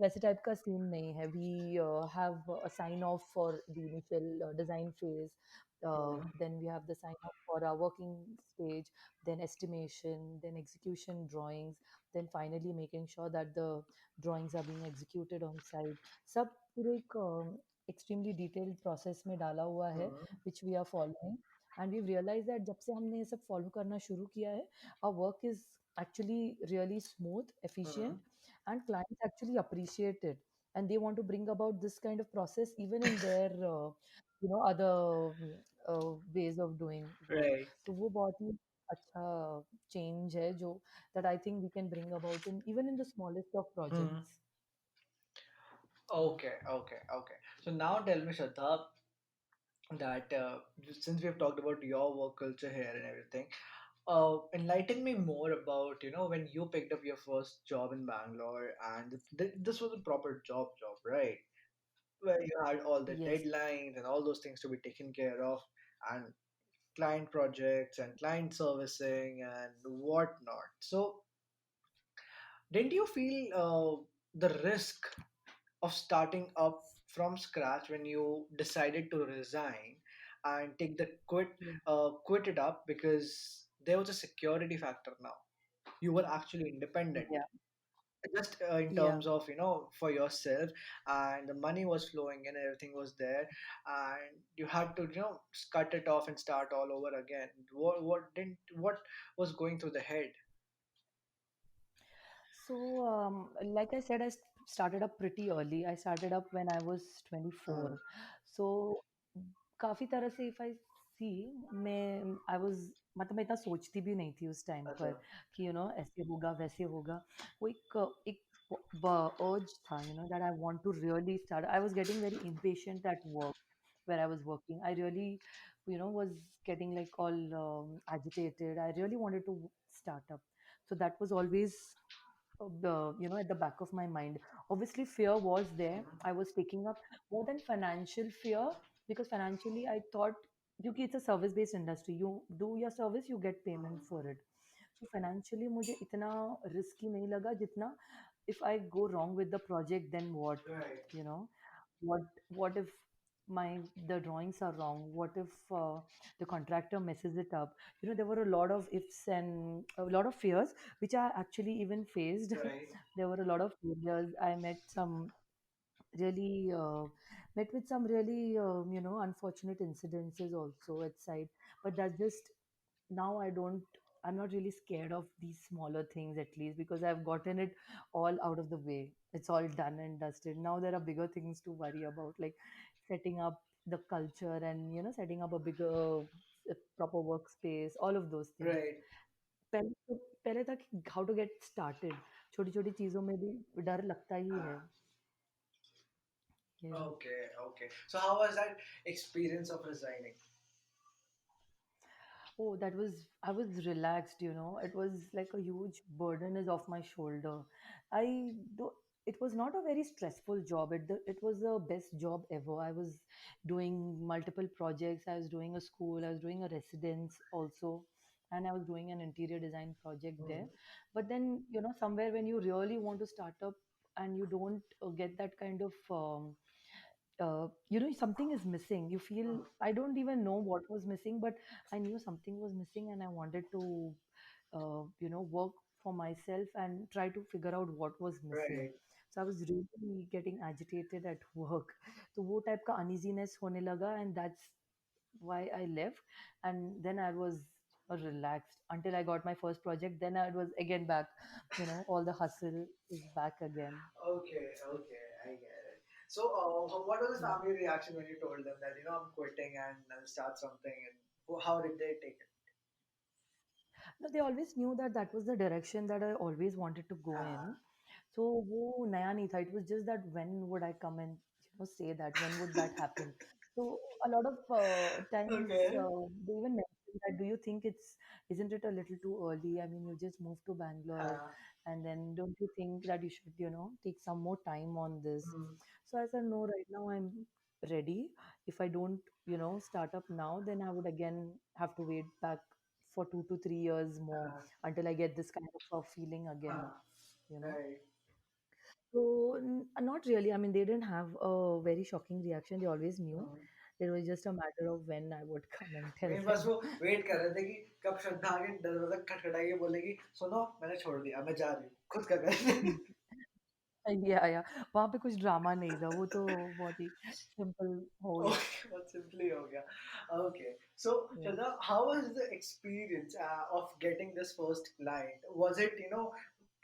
वैसे टाइप का सीन नहीं है we have a sign off for the initial design phase then we have the sign off for our working stage then estimation then execution drawings then finally making sure that the drawings are being executed on site सब पूरे एक extremely detailed process में डाला हुआ है Mm-hmm. which we are following and we've realized that जब से हमने ये सब follow करना शुरू किया है our work is actually really smooth Mm-hmm. efficient and clients actually appreciate it and they want to bring about this kind of process even in their other ways of doing work Right. तो वो बहुत ही अच्छा change है जो that I think we can bring about in even in the smallest of Mm-hmm. projects. Okay. Okay. Okay. So now tell me, Shraddha, that since we have talked about your work culture here and everything, Enlighten me more about, when you picked up your first job in Bangalore, and this was a proper job, right? Where you had all the Yes. deadlines and all those things to be taken care of, and client projects and client servicing and whatnot. So, didn't you feel the risk of starting up from scratch when you decided to resign and take the quit it up, because there was a security factor now? You were actually independent, Yeah. just in Yeah. terms of, for yourself, and the money was flowing in, everything was there, and you had to, cut it off and start all over again. What was going through the head? So, like I said, started up pretty early. I started up when I was Hmm. 24. So, काफी तरह से if I see, मैं I was मतलब मैं इतना सोचती भी नहीं थी उस टाइम अच्छा. पर कि ऐसे होगा वैसे होगा. वो एक urge था, that I want to really start. I was getting very impatient at work where I was working. I really, was getting like all agitated. I really wanted to start up. So that was always at the back of my mind. Obviously fear was there. I was taking up more than financial fear, because financially I thought, क्योंकि it's a service based industry, you do your service, you get payment for it. So financially मुझे इतना risky नहीं लगा जितना, if I go wrong with the project, then what? Right. you know what if the drawings are wrong? What if the contractor messes it up? There were a lot of ifs and a lot of fears, which I actually even faced. Right. There were a lot of failures. I really met with some really unfortunate incidences also at site, but that's just, now I'm not really scared of these smaller things, at least because I've gotten it all out of the way. It's all done and dusted. Now there are bigger things to worry about, like setting up the culture and setting up a bigger proper workspace, all of those things. Right. पहले तो पहले था कि how to get started, छोटी छोटी चीजों में भी डर लगता ही है. Ah, Yeah. okay. So how was that experience of resigning? Oh, I was relaxed, It was like a huge burden is off my shoulder. I do, it was not a very stressful job. It was the best job ever. I was doing multiple projects. I was doing a school. I was doing a residence also. And I was doing an interior design project there. Hmm. But then, somewhere when you really want to start up and you don't get that kind of something is missing. You feel, I don't even know what was missing, but I knew something was missing, and I wanted to work for myself and try to figure out what was missing. Right. So I was really getting agitated at work. So वो type का uneasiness होने लगा, and that's why I left. And then I was relaxed until I got my first project. Then I was again back, all the hustle is back again. Okay, I get it. So, what was the Yeah. family reaction when you told them that, I'm quitting and I'll start something, and how did they take it? No, they always knew that that was the direction that I always wanted to go Uh, in. So वो नया नहीं था. It was just that when would I come and say that, when would that happen? So a lot of times okay. they even mention that, do you think isn't it a little too early? I mean, you just moved to Bangalore, Uh, and then don't you think that you should take some more time on this? mm, So I said, no, right now I'm ready. If I don't start up now, then I would again have to wait back for 2 to 3 years more uh, until I get this kind of a feeling uh, again, you know. right. So not really. I mean, they didn't have a very shocking reaction. They always knew. Mm. It was just a matter of when I would come and tell मैं बस them. वो wait कर रहे थे कि कब श्रद्धा आके दरवाजा खटखटाएगी, बोलेगी सुनो मैंने छोड़ दिया, मैं जा रही हूँ खुद का कर. या वहाँ पे कुछ ड्रामा नहीं था. वो तो बहुत ही सिंपल हो गया. Okay, what simply हो गया. Okay, so Yeah. Shraddha, how was the experience of getting this first client? Was it,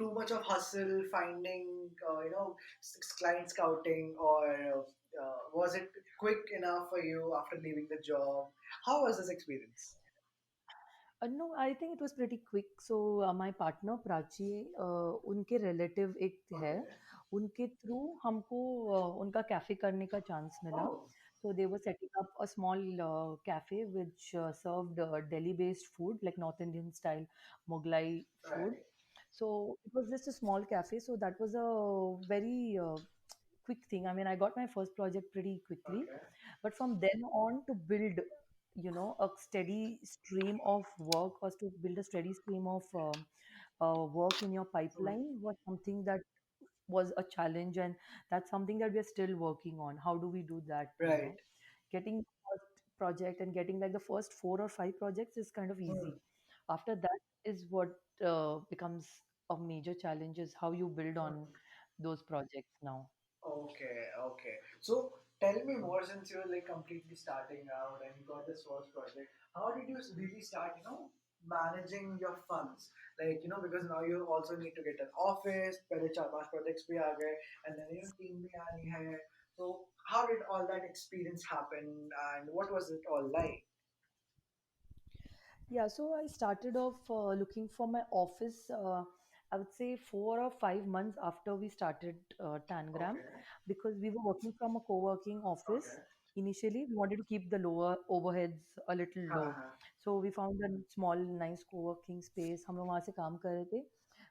too much of hustle finding, client scouting, or was it quick enough for you after leaving the job? How was this experience? No, I think it was pretty quick. So my partner Prachi, उनके relative एक है, Okay. उनके through हमको उनका cafe करने का chance मिला. Oh. So they were setting up a small cafe which served Delhi-based food, like North Indian style Mughlai food. Right. So it was just a small cafe. So that was a very quick thing. I mean, I got my first project pretty quickly, Okay. but from then on to build, a steady stream of work, or to build a steady stream of work in your Hmm. pipeline was something that was a challenge, and that's something that we're still working on. How do we do that? Right. Getting the first project and getting like the first 4 or 5 projects is kind of Hmm. easy. After that is what becomes a major challenge, is how you build on Hmm. those projects now. Okay, okay. So tell me more, since you're like completely starting out and you got this first project. How did you really start, managing your funds? Like, because now you also need to get an office, पहले 4-5 projects भी आ गए, and then team भी आनी है. So how did all that experience happen, and what was it all like? Yeah, so I started off looking for my office. I would say 4 or 5 months after we started Tangram, Okay, because we were working from a co-working office. okay. Initially, we wanted to keep the lower overheads a little हाँ low, हाँ. so we found a small, nice co-working space. हम लोग वहाँ से काम कर रहे थे,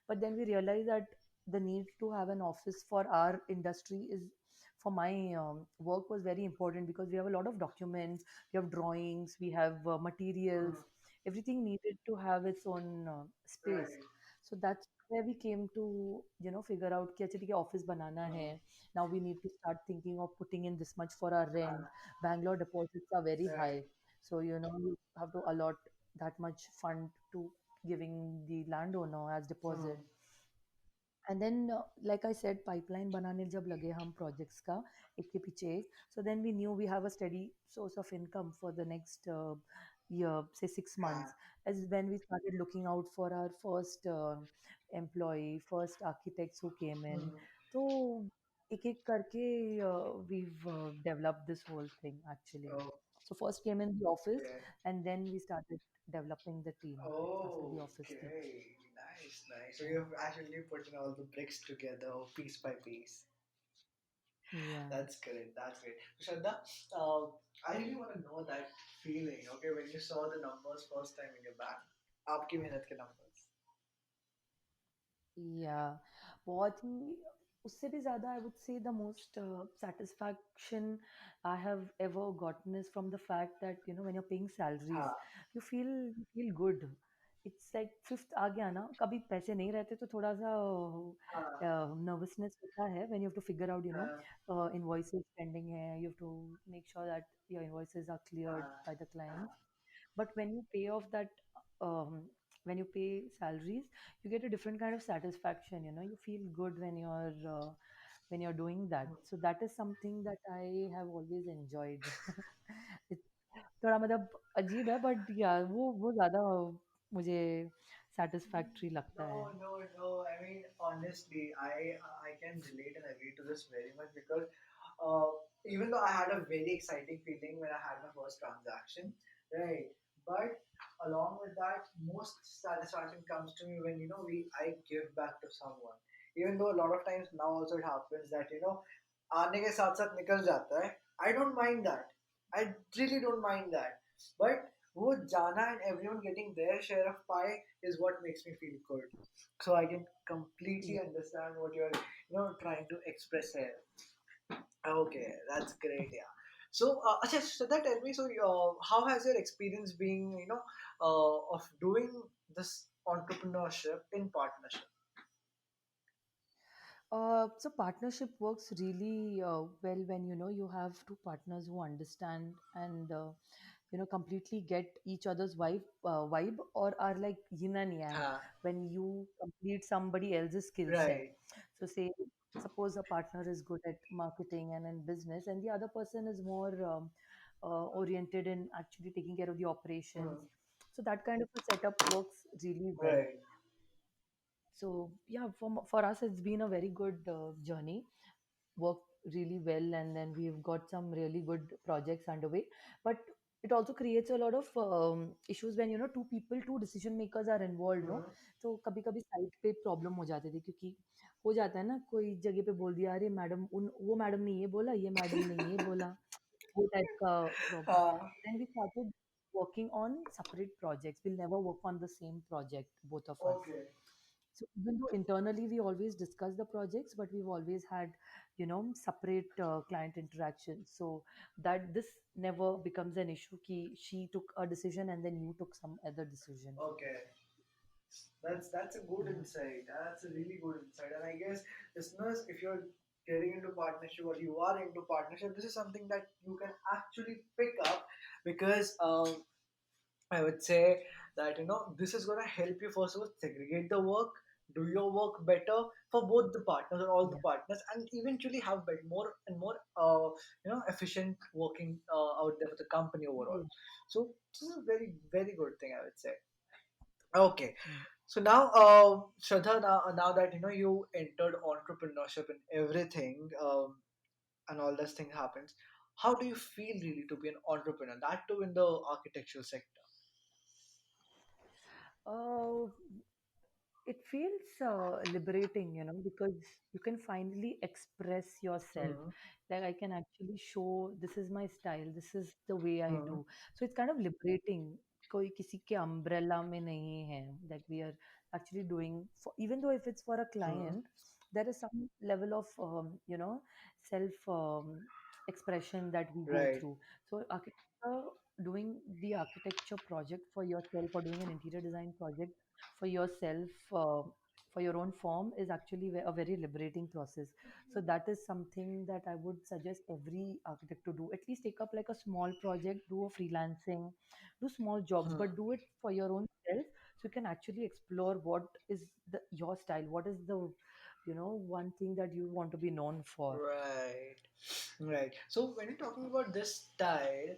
but then we realized that the need to have an office for our industry is, for my work, was very important, because we have a lot of documents, we have drawings, we have Mhm. materials, everything needed to have its own space. Right. So that's where we came to figure out कि अच्छा ठीक है, office बनाना है. Mhm. Now we need to start thinking of putting in this much for our rent. हाँ. Bangalore deposits are very high, Right. so you have to allot that much fund to giving the landowner as deposit. Mhm. And then like I said, pipeline बनाने जब लगे हम projects का, एक के पीछे एक, so then we knew we have a steady source of income for the next year, say 6 months, हाँ. as when we started looking out for our first employee, first architects who came in. Mhm. तो एक एक करके we've developed this whole thing actually. So first came in the office, Okay. and then we started developing the team after the office came. Okay, nice, nice. So Yeah. you've actually put in all the bricks together, piece by piece. Yeah. That's great. That's great. So Shraddha, I really want to know that feeling. Okay, when you saw the numbers first time in your bank, आपकी मेहनत के numbers. या बहुत ही, उससे भी ज़्यादा I would say the most satisfaction I have ever gotten is from the fact that when you're paying salaries, हाँ, you feel good. It's like fifth आ गया ना, कभी पैसे नहीं रहते तो थोड़ा सा हाँ, नर्वसनेस होता है when you have to figure out हाँ, invoices pending है, you have to make sure that your invoices are cleared हाँ, by the clients. But when you pay off that, when you pay salaries, you get a different kind of satisfaction. You feel good when you're doing that. So that is something that I have always enjoyed. It's थोड़ा मतलब अजीब है, but या वो ज़्यादा मुझे satisfactory लगता है. No, no, no. I mean, honestly, I can relate and agree to this very much because uh, even though I had a very exciting feeling when I had my first transaction, right? But along with that, most satisfaction comes to me when we I give back to someone. Even though a lot of times now also it happens that आने के साथ साथ निकल जाता है. I don't mind that. I really don't mind that. But वो जाना and everyone getting their share of pie is what makes me feel good. So I can completely understand what you're trying to express here. Okay, that's great. Yeah. So, Acha, Shraddha, tell me. So, how has your experience been? Of doing this entrepreneurship in partnership. So partnership works really well when you have two partners who understand and completely get each other's vibe, or are like yin and yang, Ha, when you complete somebody else's skill set. right. So say, suppose a partner is good at marketing and in business, and the other person is more oriented in actually taking care of the Hmm. operations. So that kind of a setup works really well. Right. So yeah, for us, it's been a very good journey. Worked really well, and then we've got some really good projects underway. But it also creates a lot of issues when two people, two decision makers are involved. No, Hmm. तो कभी कभी site पे problem हो जाती थी, क्योंकि हो जाता है ना, कोई जगह पे बोल दिया, अरे मैडम, उन वो मैडम ने ये बोला, ये मैडम ने ये बोला. वो type का problem. हाँ. Then we started working on separate projects. We'll never work on the same project, both of us. Okay. So even though internally we always discuss the projects, but we've always had, separate client interactions. So that this never becomes an issue. Ki she took a decision and then you took some other decision. Okay. That's a good Yeah. insight. That's a really good insight. And I guess listeners, if you're getting into partnership or you are into partnership, this is something that you can actually pick up because I would say that this is gonna help you first of all segregate the work, do your work better for both the partners or all the Yeah. partners, and eventually have more and more efficient working out there for the company overall. Yeah. So this is a very very good thing I would say. Okay, Mm. so now, Shraddha, now that you entered entrepreneurship and everything, and all this thing happens, how do you feel really to be an entrepreneur? That too in the architectural sector. Uh, it feels liberating, because you can finally express yourself. Hmm. Like I can actually show this is my style, this is the way I Hmm. do. So it's kind of liberating. कोई किसी के umbrella में नहीं है that we are actually doing for, even though if it's for a Hmm. client, there is some level of self expression that we go Right. through. So architecture, doing the architecture project for yourself or doing an interior design project for yourself, for your own firm, is actually a very liberating process. So that is something that I would suggest every architect to do. At least take up like a small project, do a freelancing, do small jobs, Hmm. but do it for your own self, so you can actually explore what is your style, what is the one thing that you want to be known for. Right. Right. So when you're talking about this style,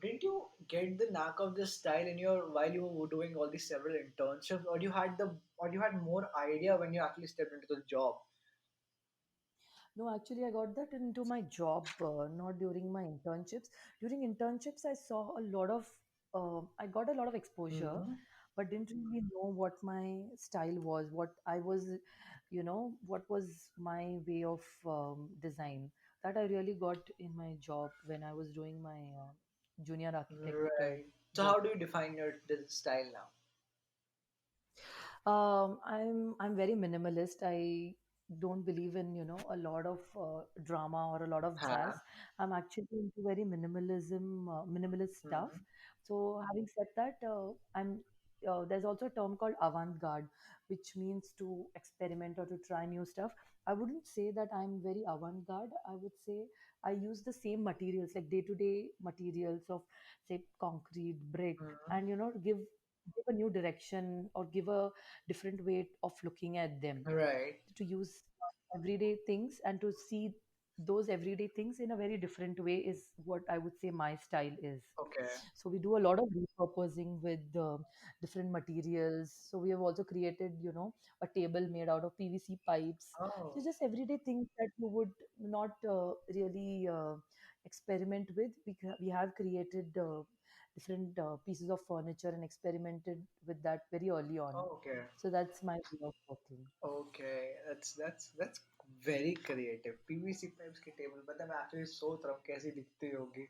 didn't you get the knack of this style in your while you were doing all these several internships, or you had more idea when you actually stepped into the job? No, actually, I got that into my job, not during my internships. During internships, I saw a lot of, I got a lot of exposure, Hmm. but didn't really know what my style was, what I was, what was my way of design. That I really got in my job when I was doing my junior architect Right. So how work. do you define your this style now? I'm very minimalist. I don't believe in a lot of drama or a lot of Huh. jazz. I'm actually into very minimalist Hmm. stuff. So having said that, I'm there's also a term called avant-garde, which means to experiment or to try new stuff. I wouldn't say that I'm very avant-garde. I would say I use the same materials, like day-to-day materials of, say, concrete, brick, Hmm. and give a new direction or give a different way of looking at them, Right. to use everyday things and to see those everyday things in a very different way is what I would say my style is. Okay. So we do a lot of repurposing with different materials. So we have also created a table made out of PVC pipes. So Oh. just everyday things that you would not really experiment with. We have created different pieces of furniture and experimented with that very early on. Okay. So that's my way of working. Okay. That's very creative. PVC pipes की table. But I'm actually सोच रहा हूँ कैसी दिखती होगी.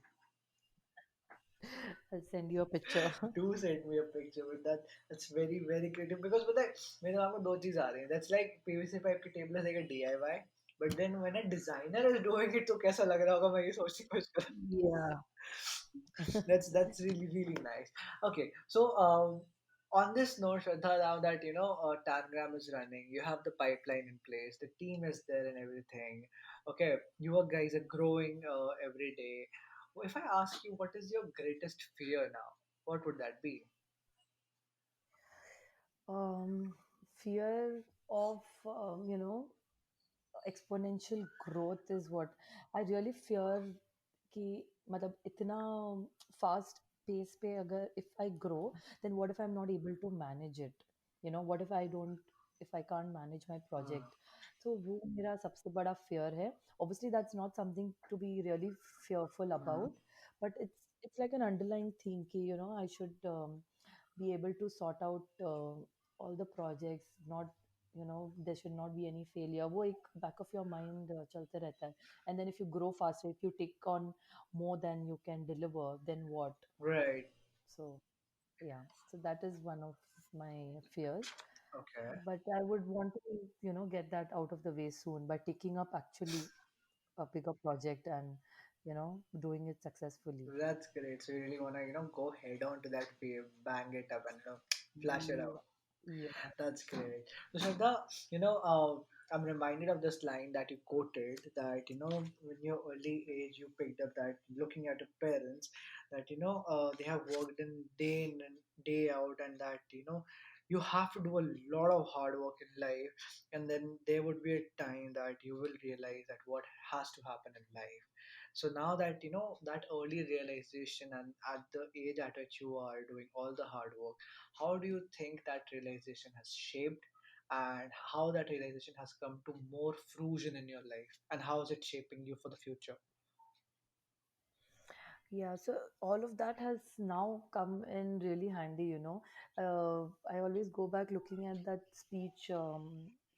I'll send you a picture. Do send me a picture with that. That's very very creative because पता है मेरे दिमाग में दो चीज आ रही हैं. That's like PVC pipe की table is like a DIY. But then when a designer is doing it तो कैसा लग रहा होगा मैं ये सोचने की कोशिश कर रहा हूँ. Yeah. That's really really nice. Okay, so on this note, Shraddha, now that Tangram is running, you have the pipeline in place, the team is there, and everything. Okay, you guys are growing every day. Well, if I ask you, what is your greatest fear now? What would that be? um, Fear of exponential growth is what I really fear. कि मतलब इतना fast pace पे अगर if I grow, then what if I'm not able to manage it? What if I don't, if I can't manage my Hmm. project? So वो मेरा सबसे बड़ा fear है. Obviously that's not something to be really fearful Hmm. about, but it's like an underlying thing कि I should be able to sort out all the projects, not there should not be any failure. वो एक back of your mind चलते रहता है. And then if you grow faster, if you take on more than you can deliver, then what? Right. So yeah, so that is one of my fears. Okay. But I would want to get that out of the way soon by taking up actually a bigger project and doing it successfully. That's great. So you really want to, go head on to that wave, bang it up, and flash it Yeah, out. yeah. That's great. So Shraddha, I'm reminded of this line that you quoted that, when your early age, you picked up that looking at your parents, that, they have worked day in and day out, and that, you have to do a lot of hard work in life. And then there would be a time that you will realize that what has to happen in life. So now that, that early realization and at the age at which you are doing all the hard work, how do you think that realization has shaped and how that realization has come to more fruition in your life and how is it shaping you for the future? Yeah, so all of that has now come in really handy. I always go back looking at that speech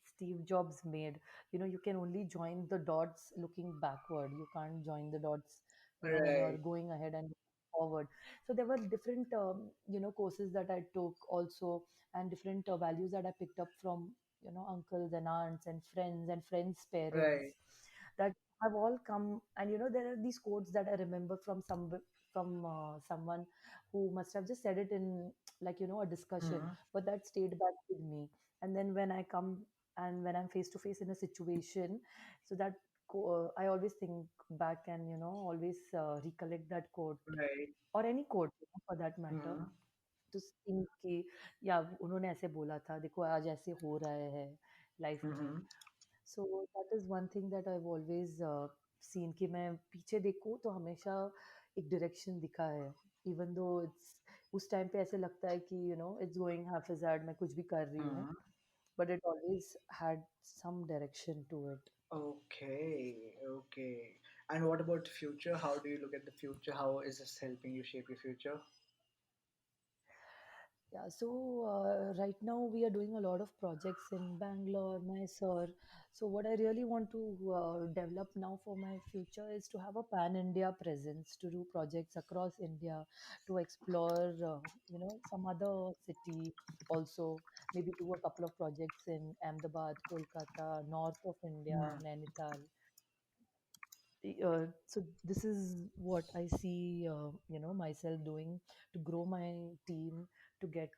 Steve Jobs made. You can only join the dots looking backward. You can't join the dots, when you're Right, going ahead and forward. So there were different, courses that I took also, and different values that I picked up from, uncles and aunts and friends' right. parents that have all come. And there are these quotes that I remember from someone who must have just said it in, like, a discussion, Mhm. but that stayed back with me. And then when I come and when I'm face to face in a situation, so that I always think back and always recollect that quote, Right. or any quote, for that matter, Mhm. to think कि या उन्होंने ऐसे बोला था, देखो आज ऐसे हो रहा है लाइफ में. Mhm. So that is one thing that I have always seen कि मैं पीछे देखूँ तो हमेशा एक डायरेक्शन दिखा है. इवन दो इट्स उस टाइम पे ऐसे लगता है कि इट्स गोइंग हैफेज़र्ड, मैं कुछ भी कर रही हूँ, Mhm. But it always had some direction to it. Okay, okay. And what about the future? How do you look at the future? How is this helping you shape your future? Yeah, so right now we are doing a lot of projects in Bangalore, Mysore. So what I really want to develop now for my future is to have a pan-India presence, to do projects across India, to explore, some other city also, maybe do a couple of projects in Ahmedabad, Kolkata, north of India, Mhm. Nainital. So this is what I see, myself doing to grow my team, to get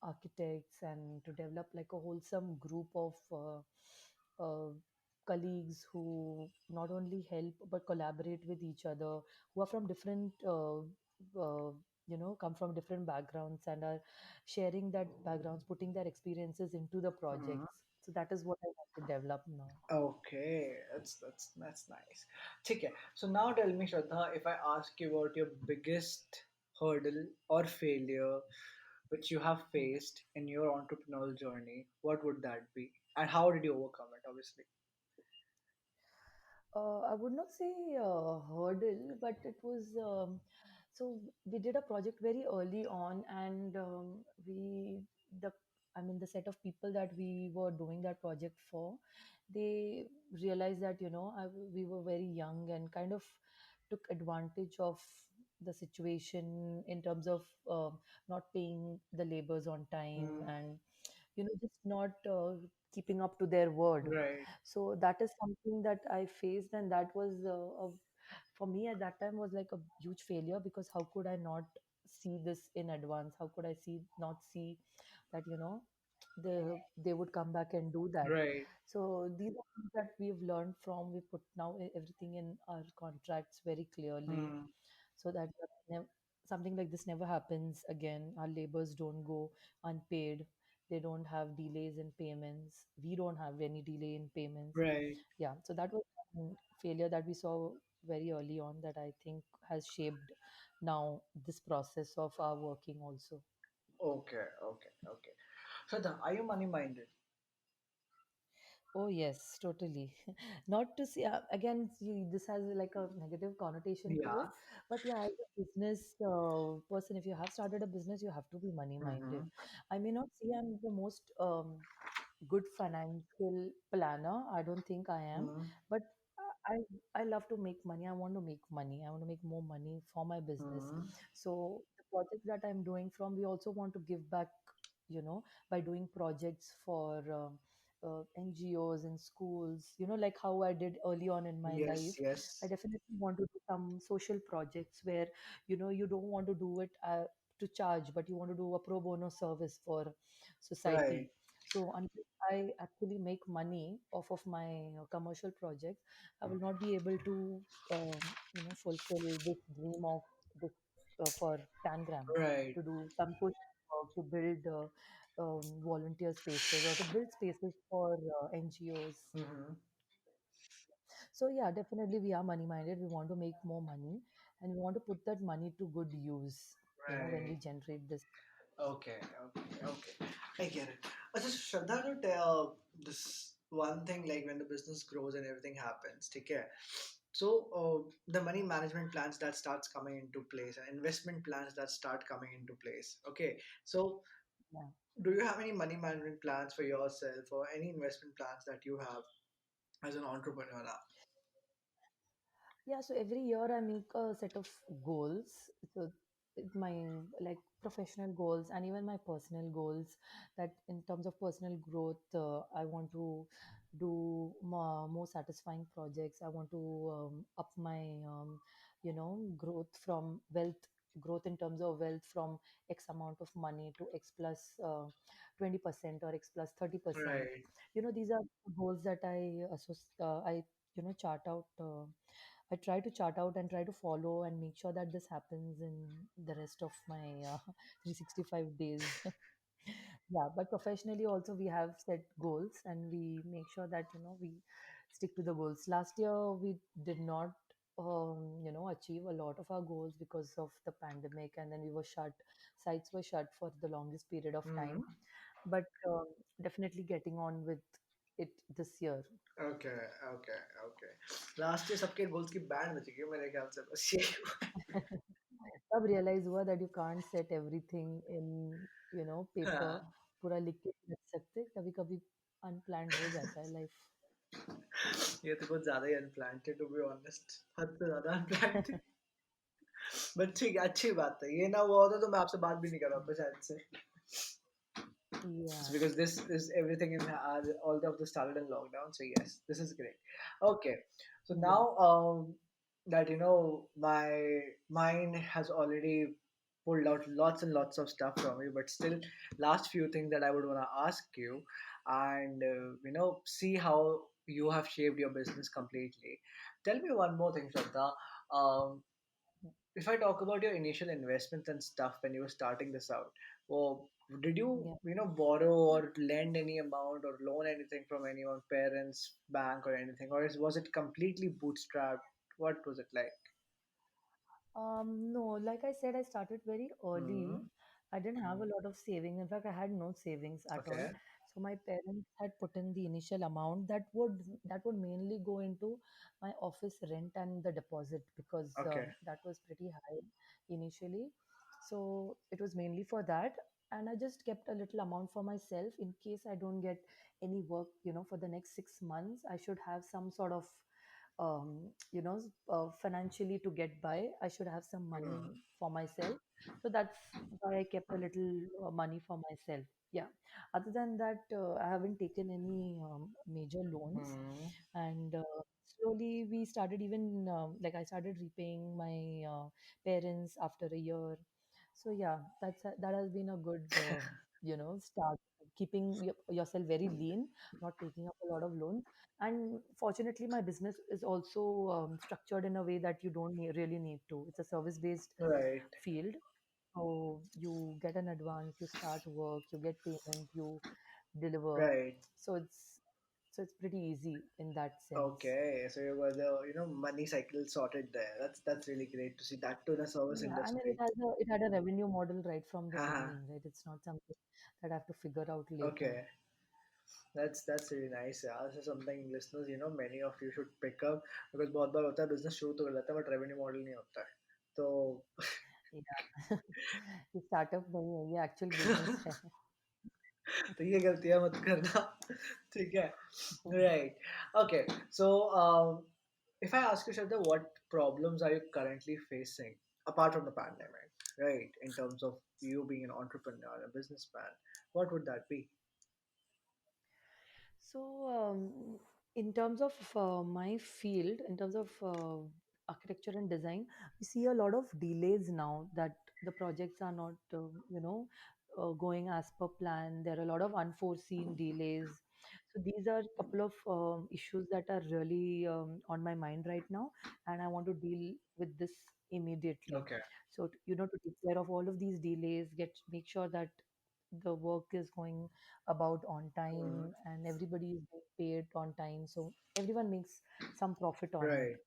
architects, and to develop like a wholesome group of colleagues who not only help but collaborate with each other, who are from different come from different backgrounds and are sharing that backgrounds, putting their experiences into the Mhm. projects. So that is what I want to develop now. Okay, that's nice. Okay, so now tell me, Shraddha, if I ask you about your biggest hurdle or failure which you have Hmm. faced in your entrepreneurial journey, what would that be? And how did you overcome it, obviously? I would not say hurdle, but it was so we did a project very early on, and the I mean the set of people that we were doing that project for, they realized that we were very young and kind of took advantage of the situation in terms of not paying the labors on time, Mm, and just not keeping up to their word. right, So that is something that I faced, and that was for me at that time was like a huge failure, because how could I not see this in advance? How could I not see that they would come back and do that? right. So these are things that we've learned from. We put now everything in our contracts very clearly, Mm, so that something like this never happens again. Our labors don't go unpaid. They don't have delays in payments. We don't have any delay in payments. right. Yeah, so that was one failure that we saw very early on, that I think has shaped now this process of our working also. Okay, okay, okay. Shraddha, are you money minded? Oh yes, totally. Not to see again. See, this has like a negative connotation to it, Yeah. but yeah, as a business person, if you have started a business, you have to be money minded. Mm-hmm. I may not say I'm the most good financial planner. I don't think I am, Mm-hmm. but I I love to make money. I want to make money. I want to make more money for my business. Mm-hmm. So the projects that I'm doing from, we also want to give back. By doing projects for NGOs and schools. Like how I did early on in my Yes, life. I yes. definitely want to do some social projects where you don't want to do it to charge, but you want to do a pro bono service for Right. society. So until I actually make money off of my commercial projects, I will not be able to, fulfill this dream of this for Tangram Right. to do some social work, to build volunteer spaces or to build spaces for NGOs. Mm-hmm. So yeah, definitely we are money minded. We want to make more money and we want to put that money to good use. When we Right. generate this. Okay, okay, okay. I get it. Just Shraddha, to tell this one thing, like when the business grows and everything happens, take care. So the money management plans that starts coming into place and investment plans that start coming into place. Okay. So Yeah. do you have any money management plans for yourself or any investment plans that you have as an entrepreneur now? Yeah, so every year I make a set of goals. So my like professional goals and even my personal goals, that in terms of personal growth, I want to do more satisfying projects. I want to up my growth from wealth growth in terms of wealth from X amount of money to X plus 20% or X plus 30%. Right. These are goals that I chart out. I try to chart out and try to follow and make sure that this happens in the rest of my 365 days. Yeah, but professionally also we have set goals and we make sure that we stick to the goals. Last year we did not achieve a lot of our goals because of the pandemic, and then we were shut. Sites were shut for the longest period of Mm-hmm. time, but definitely getting on with it this year. Okay, okay, okay. Last year सबके goals की band बच गई मेरे ख्याल से बस ये तब रियलाइज हुआ that you can't set everything in paper, हाँ, पूरा लिख के नहीं रख सकते, कभी कभी अनप्लान्ड हो जाता है लाइफ। ये तो कुछ ज्यादा ही अनप्लान्ड थे टू बी ऑनेस्ट हद से ज्यादा अनप्लान्ड थे बट ठीक है अच्छी बात है ये ना हुआ होता तो मैं आपसे बात भी नहीं कर रहा था शायद से या because this is everything in all of this started in lockdown. So yes, this is great. Okay, so या now that my mind has already pulled out lots and lots of stuff from you, but still, last few things that I would want to ask you, and see how you have shaped your business completely. Tell me one more thing, Shraddha. Um, if I talk about your initial investments and stuff when you were starting this out, well, did you या borrow or lend any amount or loan anything from anyone, parents, bank or anything, or was it completely bootstrapped? What was it like? No, like I said, I started very early. Hmm. I didn't have a lot of savings. In fact, I had no savings at all. Okay. So my parents had put in the initial amount that would mainly go into my office rent and the deposit, because Okay. that was pretty high initially. So it was mainly for that. And I just kept a little amount for myself in case I don't get any work, for the next 6 months. I should have some sort of financially to get by. I should have some Hmm. money for myself. So that's why I kept a little money for myself. Yeah. Other than that, I haven't taken any major loans. Hmm. And slowly we started, even like I started repaying my parents after a year. So yeah, that has been a good start, keeping yourself very lean, not taking up a lot of loans. And fortunately my business is also structured in a way that you don't really need to. It's a service based Right. field. So you get an advance, you start work, you get payment, you deliver. Right. So it's so it's pretty easy in that sense. Okay. So you got the money cycle sorted there. That's really great to see that too in the service Yeah, I mean, industry. it had a revenue model right from the Haha. beginning, right? It's not something that I have to figure out later. Okay. That's really nice. Yeah, this is something listeners, many of you should pick up because बहुत बार होता है business शुरू तो कर लेता है but revenue model नहीं होता है तो Yeah. ये स्टार्टअप नहीं है, ये एक्चुअल बिजनेस है. तो ये गलतियां मत करना ठीक है right okay so if I ask you Shraddha, what problems are you currently facing apart from the pandemic, right? In terms of you being an entrepreneur, a businessman, what would that be? So, in terms of my field, in terms of architecture and design, we see a lot of delays now that the projects are not, going as per plan. There are a lot of unforeseen delays. So these are a couple of issues that are really on my mind right now, and I want to deal with this immediately. Okay. So, to take care of all of these delays, make sure that the work is going about on Mhm. time and everybody is being paid on time, so everyone makes some profit on it. Right.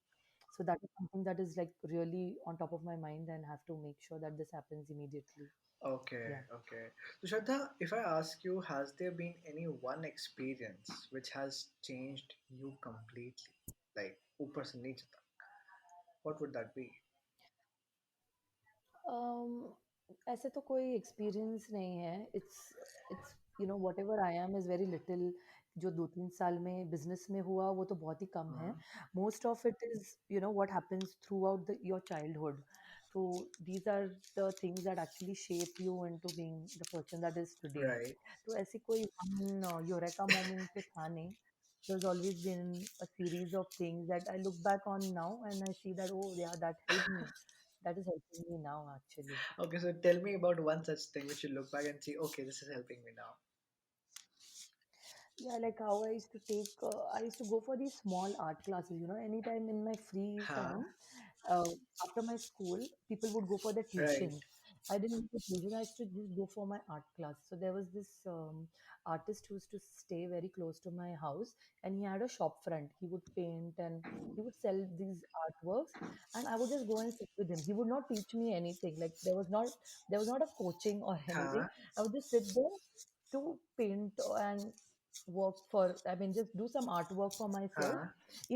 So that is something that is like really on top of my mind and have to make sure that this happens immediately. Okay, Yeah. okay. So Shraddha, if I ask you, has there been any one experience which has changed you completely? Like, ऊपर से नीचे तक. What would that be? Um, ऐसे तो कोई experience नहीं है. It's what ever I am is very little. जो 2-3 साल में बिजनेस में हुआ वो तो बहुत ही कम है. Mhm. Most of it is what happens throughout your childhood. So these are the things that actually shape you into being the person that is today. Right. तो ऐसी कोई one eureka moment तो था नहीं. There's always been a series of things that I look back on now and I see that, oh yeah, that helped me. That is helping me now, actually. Okay, so tell me about one such thing which you look back and see, okay, this is helping me now. Yeah, like how I used to go for these small art classes, anytime in my free Huh? time, after my school, people would go for the Right. tuitions. I didn't go to tuition, I used to just go for my art class. So there was this artist who used to stay very close to my house, and he had a shop front. He would paint and he would sell these artworks, and I would just go and sit with him. He would not teach me anything. Like there was not a coaching or anything. Huh? I would just sit there to paint and just do some artwork for myself Huh?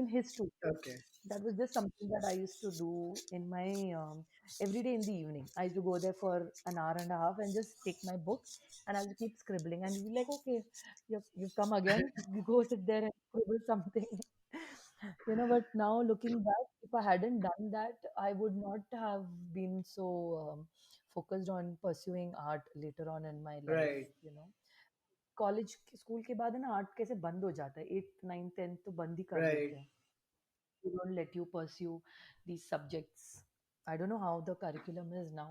in his studio. Okay. That was just something that I used to do in my every day in the evening. I used to go there for an hour and a half and just take my book and I would keep scribbling. And he'd be like, okay, you've come again. You go sit there and scribble something. But now looking back, if I hadn't done that, I would not have been so focused on pursuing art later on in my Right. life. College school के बाद है ना art कैसे बंद हो जाता है. 8th 9th 10th तो बंद ही कर देते Right. हैं. They don't let you pursue these subjects. I don't know how the curriculum is now,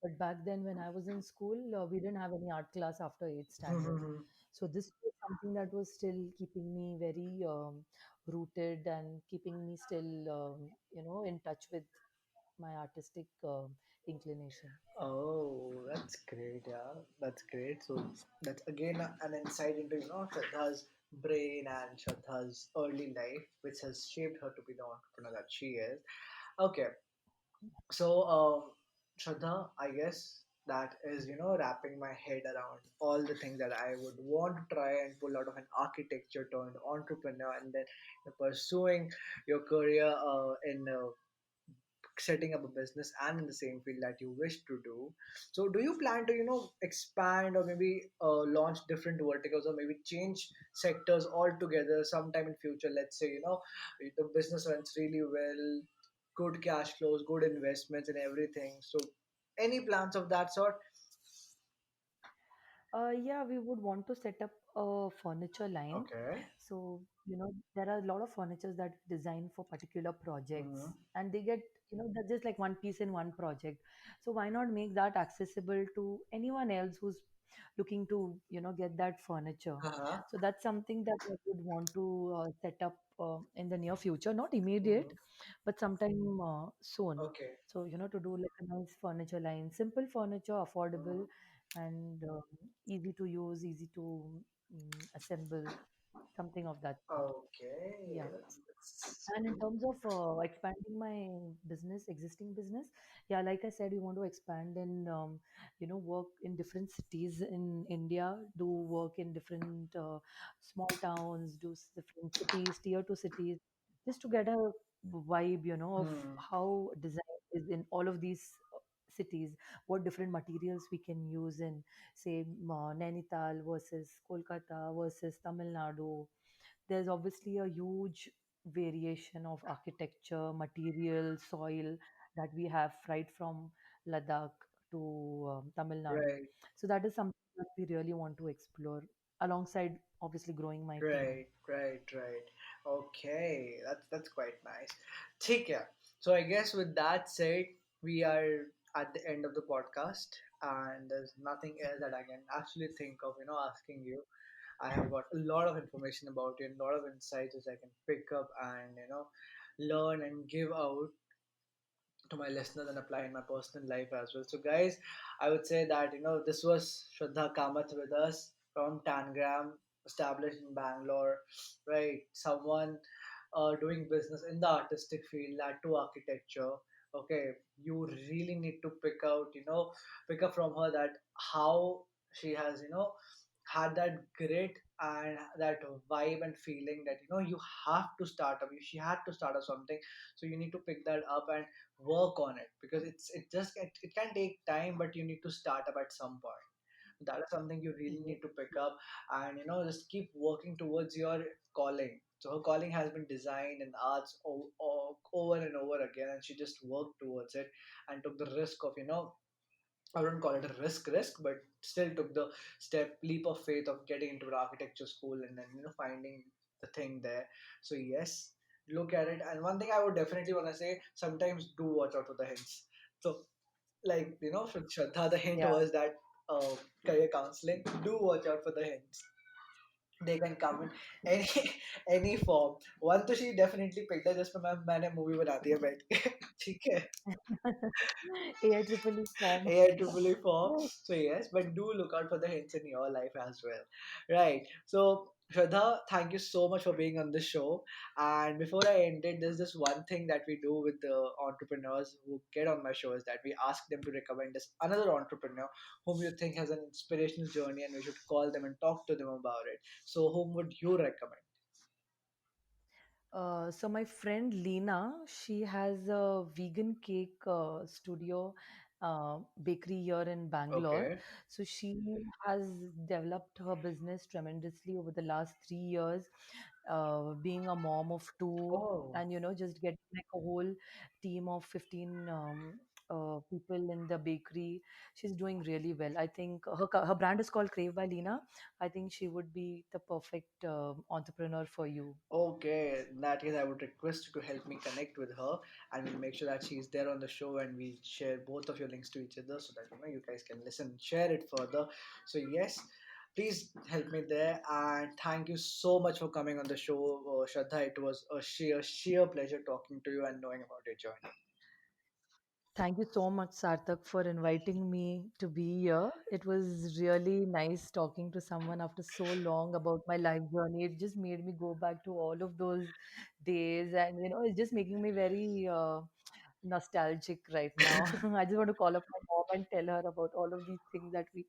but back then when I was in school, we didn't have any art class after 8th standard. So this was something that was still keeping me very rooted and keeping me still in touch with my artistic inclination. Oh, that's great. Yeah, that's great. So that's again an insight into Shraddha's brain and Shraddha's early life, which has shaped her to be the entrepreneur that she is. Okay, so Shraddha, I guess that is wrapping my head around all the things that I would want to try and pull out of an architecture turned entrepreneur, and then pursuing your career in setting up a business and in the same field that you wish to do. So do you plan to expand or maybe launch different verticals or maybe change sectors altogether sometime in future? Let's say the business runs really well, good cash flows, good investments and everything. So any plans of that sort? Yeah, we would want to set up a furniture line. Okay. So, there are a lot of furnitures that we design for particular projects, Mm-hmm. and they get, they're just like one piece in one project. So, why not make that accessible to anyone else who's looking to, get that furniture? Uh-huh. So, that's something that I would want to set up in the near future, not immediate, Mhm. but sometime soon. Okay. So, to do like a nice furniture line, simple furniture, affordable, Mhm. and easy to use, easy to assemble. something of that sort. Okay, Yeah. that's And in cool. terms of expanding my business, existing business, yeah, like I said, we want to expand and work in different cities in India, do work in different small towns, different cities, tier two cities, just to get a vibe, of Hmm. how design is in all of these cities, what different materials we can use in, say, Nainital versus Kolkata versus Tamil Nadu. There's obviously a huge variation of architecture, material, soil that we have right from Ladakh to Tamil Nadu. Right, So that is something that we really want to explore alongside obviously growing my team. right. Okay, that's quite nice. Take care. So I guess with that said, we are at the end of the podcast, and there's nothing else that I can actually think of, asking you. I have got a lot of information about you and a lot of insights which I can pick up and learn and give out to my listeners and apply in my personal life as well. So, guys, I would say that this was Shraddha Kamath with us from Tangram, established in Bangalore, right? Someone doing business in the artistic field, that to architecture. Okay, you really need to pick up from her that how she has had that grit and that vibe and feeling that you have to start up. She had to start up something, so you need to pick that up and work on it because it can take time, but you need to start up at some point. That is something you really Yes. need to pick up and just keep working towards your calling. So her calling has been design and arts over and over again, and she just worked towards it and took the risk of I wouldn't call it a risk, but still took the leap of faith of getting into an architecture school and then finding the thing there. So yes, look at it. And one thing I would definitely want to say: sometimes do watch out for the hints. So like for Shraddha, the hint Yeah. was that uh, career counseling. Do watch out for the hints. They can come in any any form. One तो she definitely picked up just ma'am मैंने movie बना दिया बैठ के ठीक है AI triple E form. AIEEE form. So yes, but do look out for the hints in your life as well. Right. So Shraddha, thank you so much for being on the show. And before I end it, there's this one thing that we do with the entrepreneurs who get on my show is that we ask them to recommend us another entrepreneur whom you think has an inspirational journey and we should call them and talk to them about it. So whom would you recommend? So my friend Lena, she has a vegan cake studio, bakery here in Bangalore. Okay. So she has developed her business tremendously over the last 3 years, being a mom of two, Oh, and just getting like a whole team of 15 people in the bakery. She's doing really well. I think her brand is called Crave by Lena. I think she would be the perfect entrepreneur for you. okay, in that case, I would request you to help me connect with her, and we'll make sure that she's there on the show, and we share both of your links to each other so that you guys can listen, share it further. So yes, please help me there, and thank you so much for coming on the show, Shraddha. It was a sheer pleasure talking to you and knowing about your journey. Thank you so much, Sarthak, for inviting me to be here. It was really nice talking to someone after so long about my life journey. It just made me go back to all of those days, and it's just making me very nostalgic right now. I just want to call up my mom and tell her about all of these things that we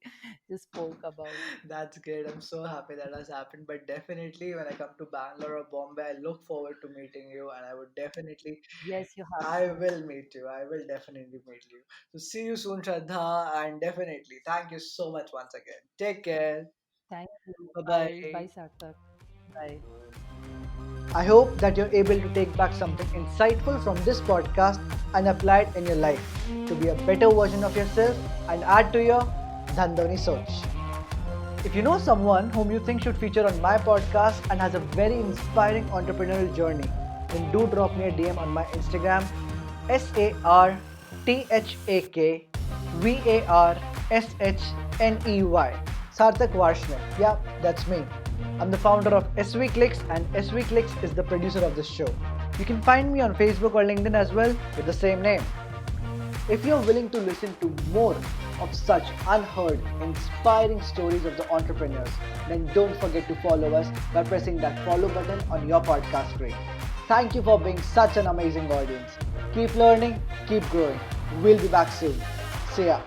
just spoke about. That's great. I'm so happy that has happened. But definitely, when I come to Bangalore or Bombay, I look forward to meeting you, and I would definitely Yes, you have I to. will meet you. I will definitely meet you. So see you soon, Shraddha, and definitely thank you so much once again. Take care. Thank you. Bye Bye. Bye, bye. Sarthak. Bye. I hope that you're able to take back something insightful from this podcast and apply it in your life to be a better version of yourself and add to your Dhandho Ni Soch. If you know someone whom you think should feature on my podcast and has a very inspiring entrepreneurial journey, then do drop me a DM on my Instagram SarthakVarshney. Sarthak Varshney. Yeah, that's me. I'm the founder of SV Clicks and SV Clicks is the producer of this show. You can find me on Facebook or LinkedIn as well with the same name. If you're willing to listen to more of such unheard, inspiring stories of the entrepreneurs, then don't forget to follow us by pressing that follow button on your podcast screen. Thank you for being such an amazing audience. Keep learning, keep growing. We'll be back soon. See ya.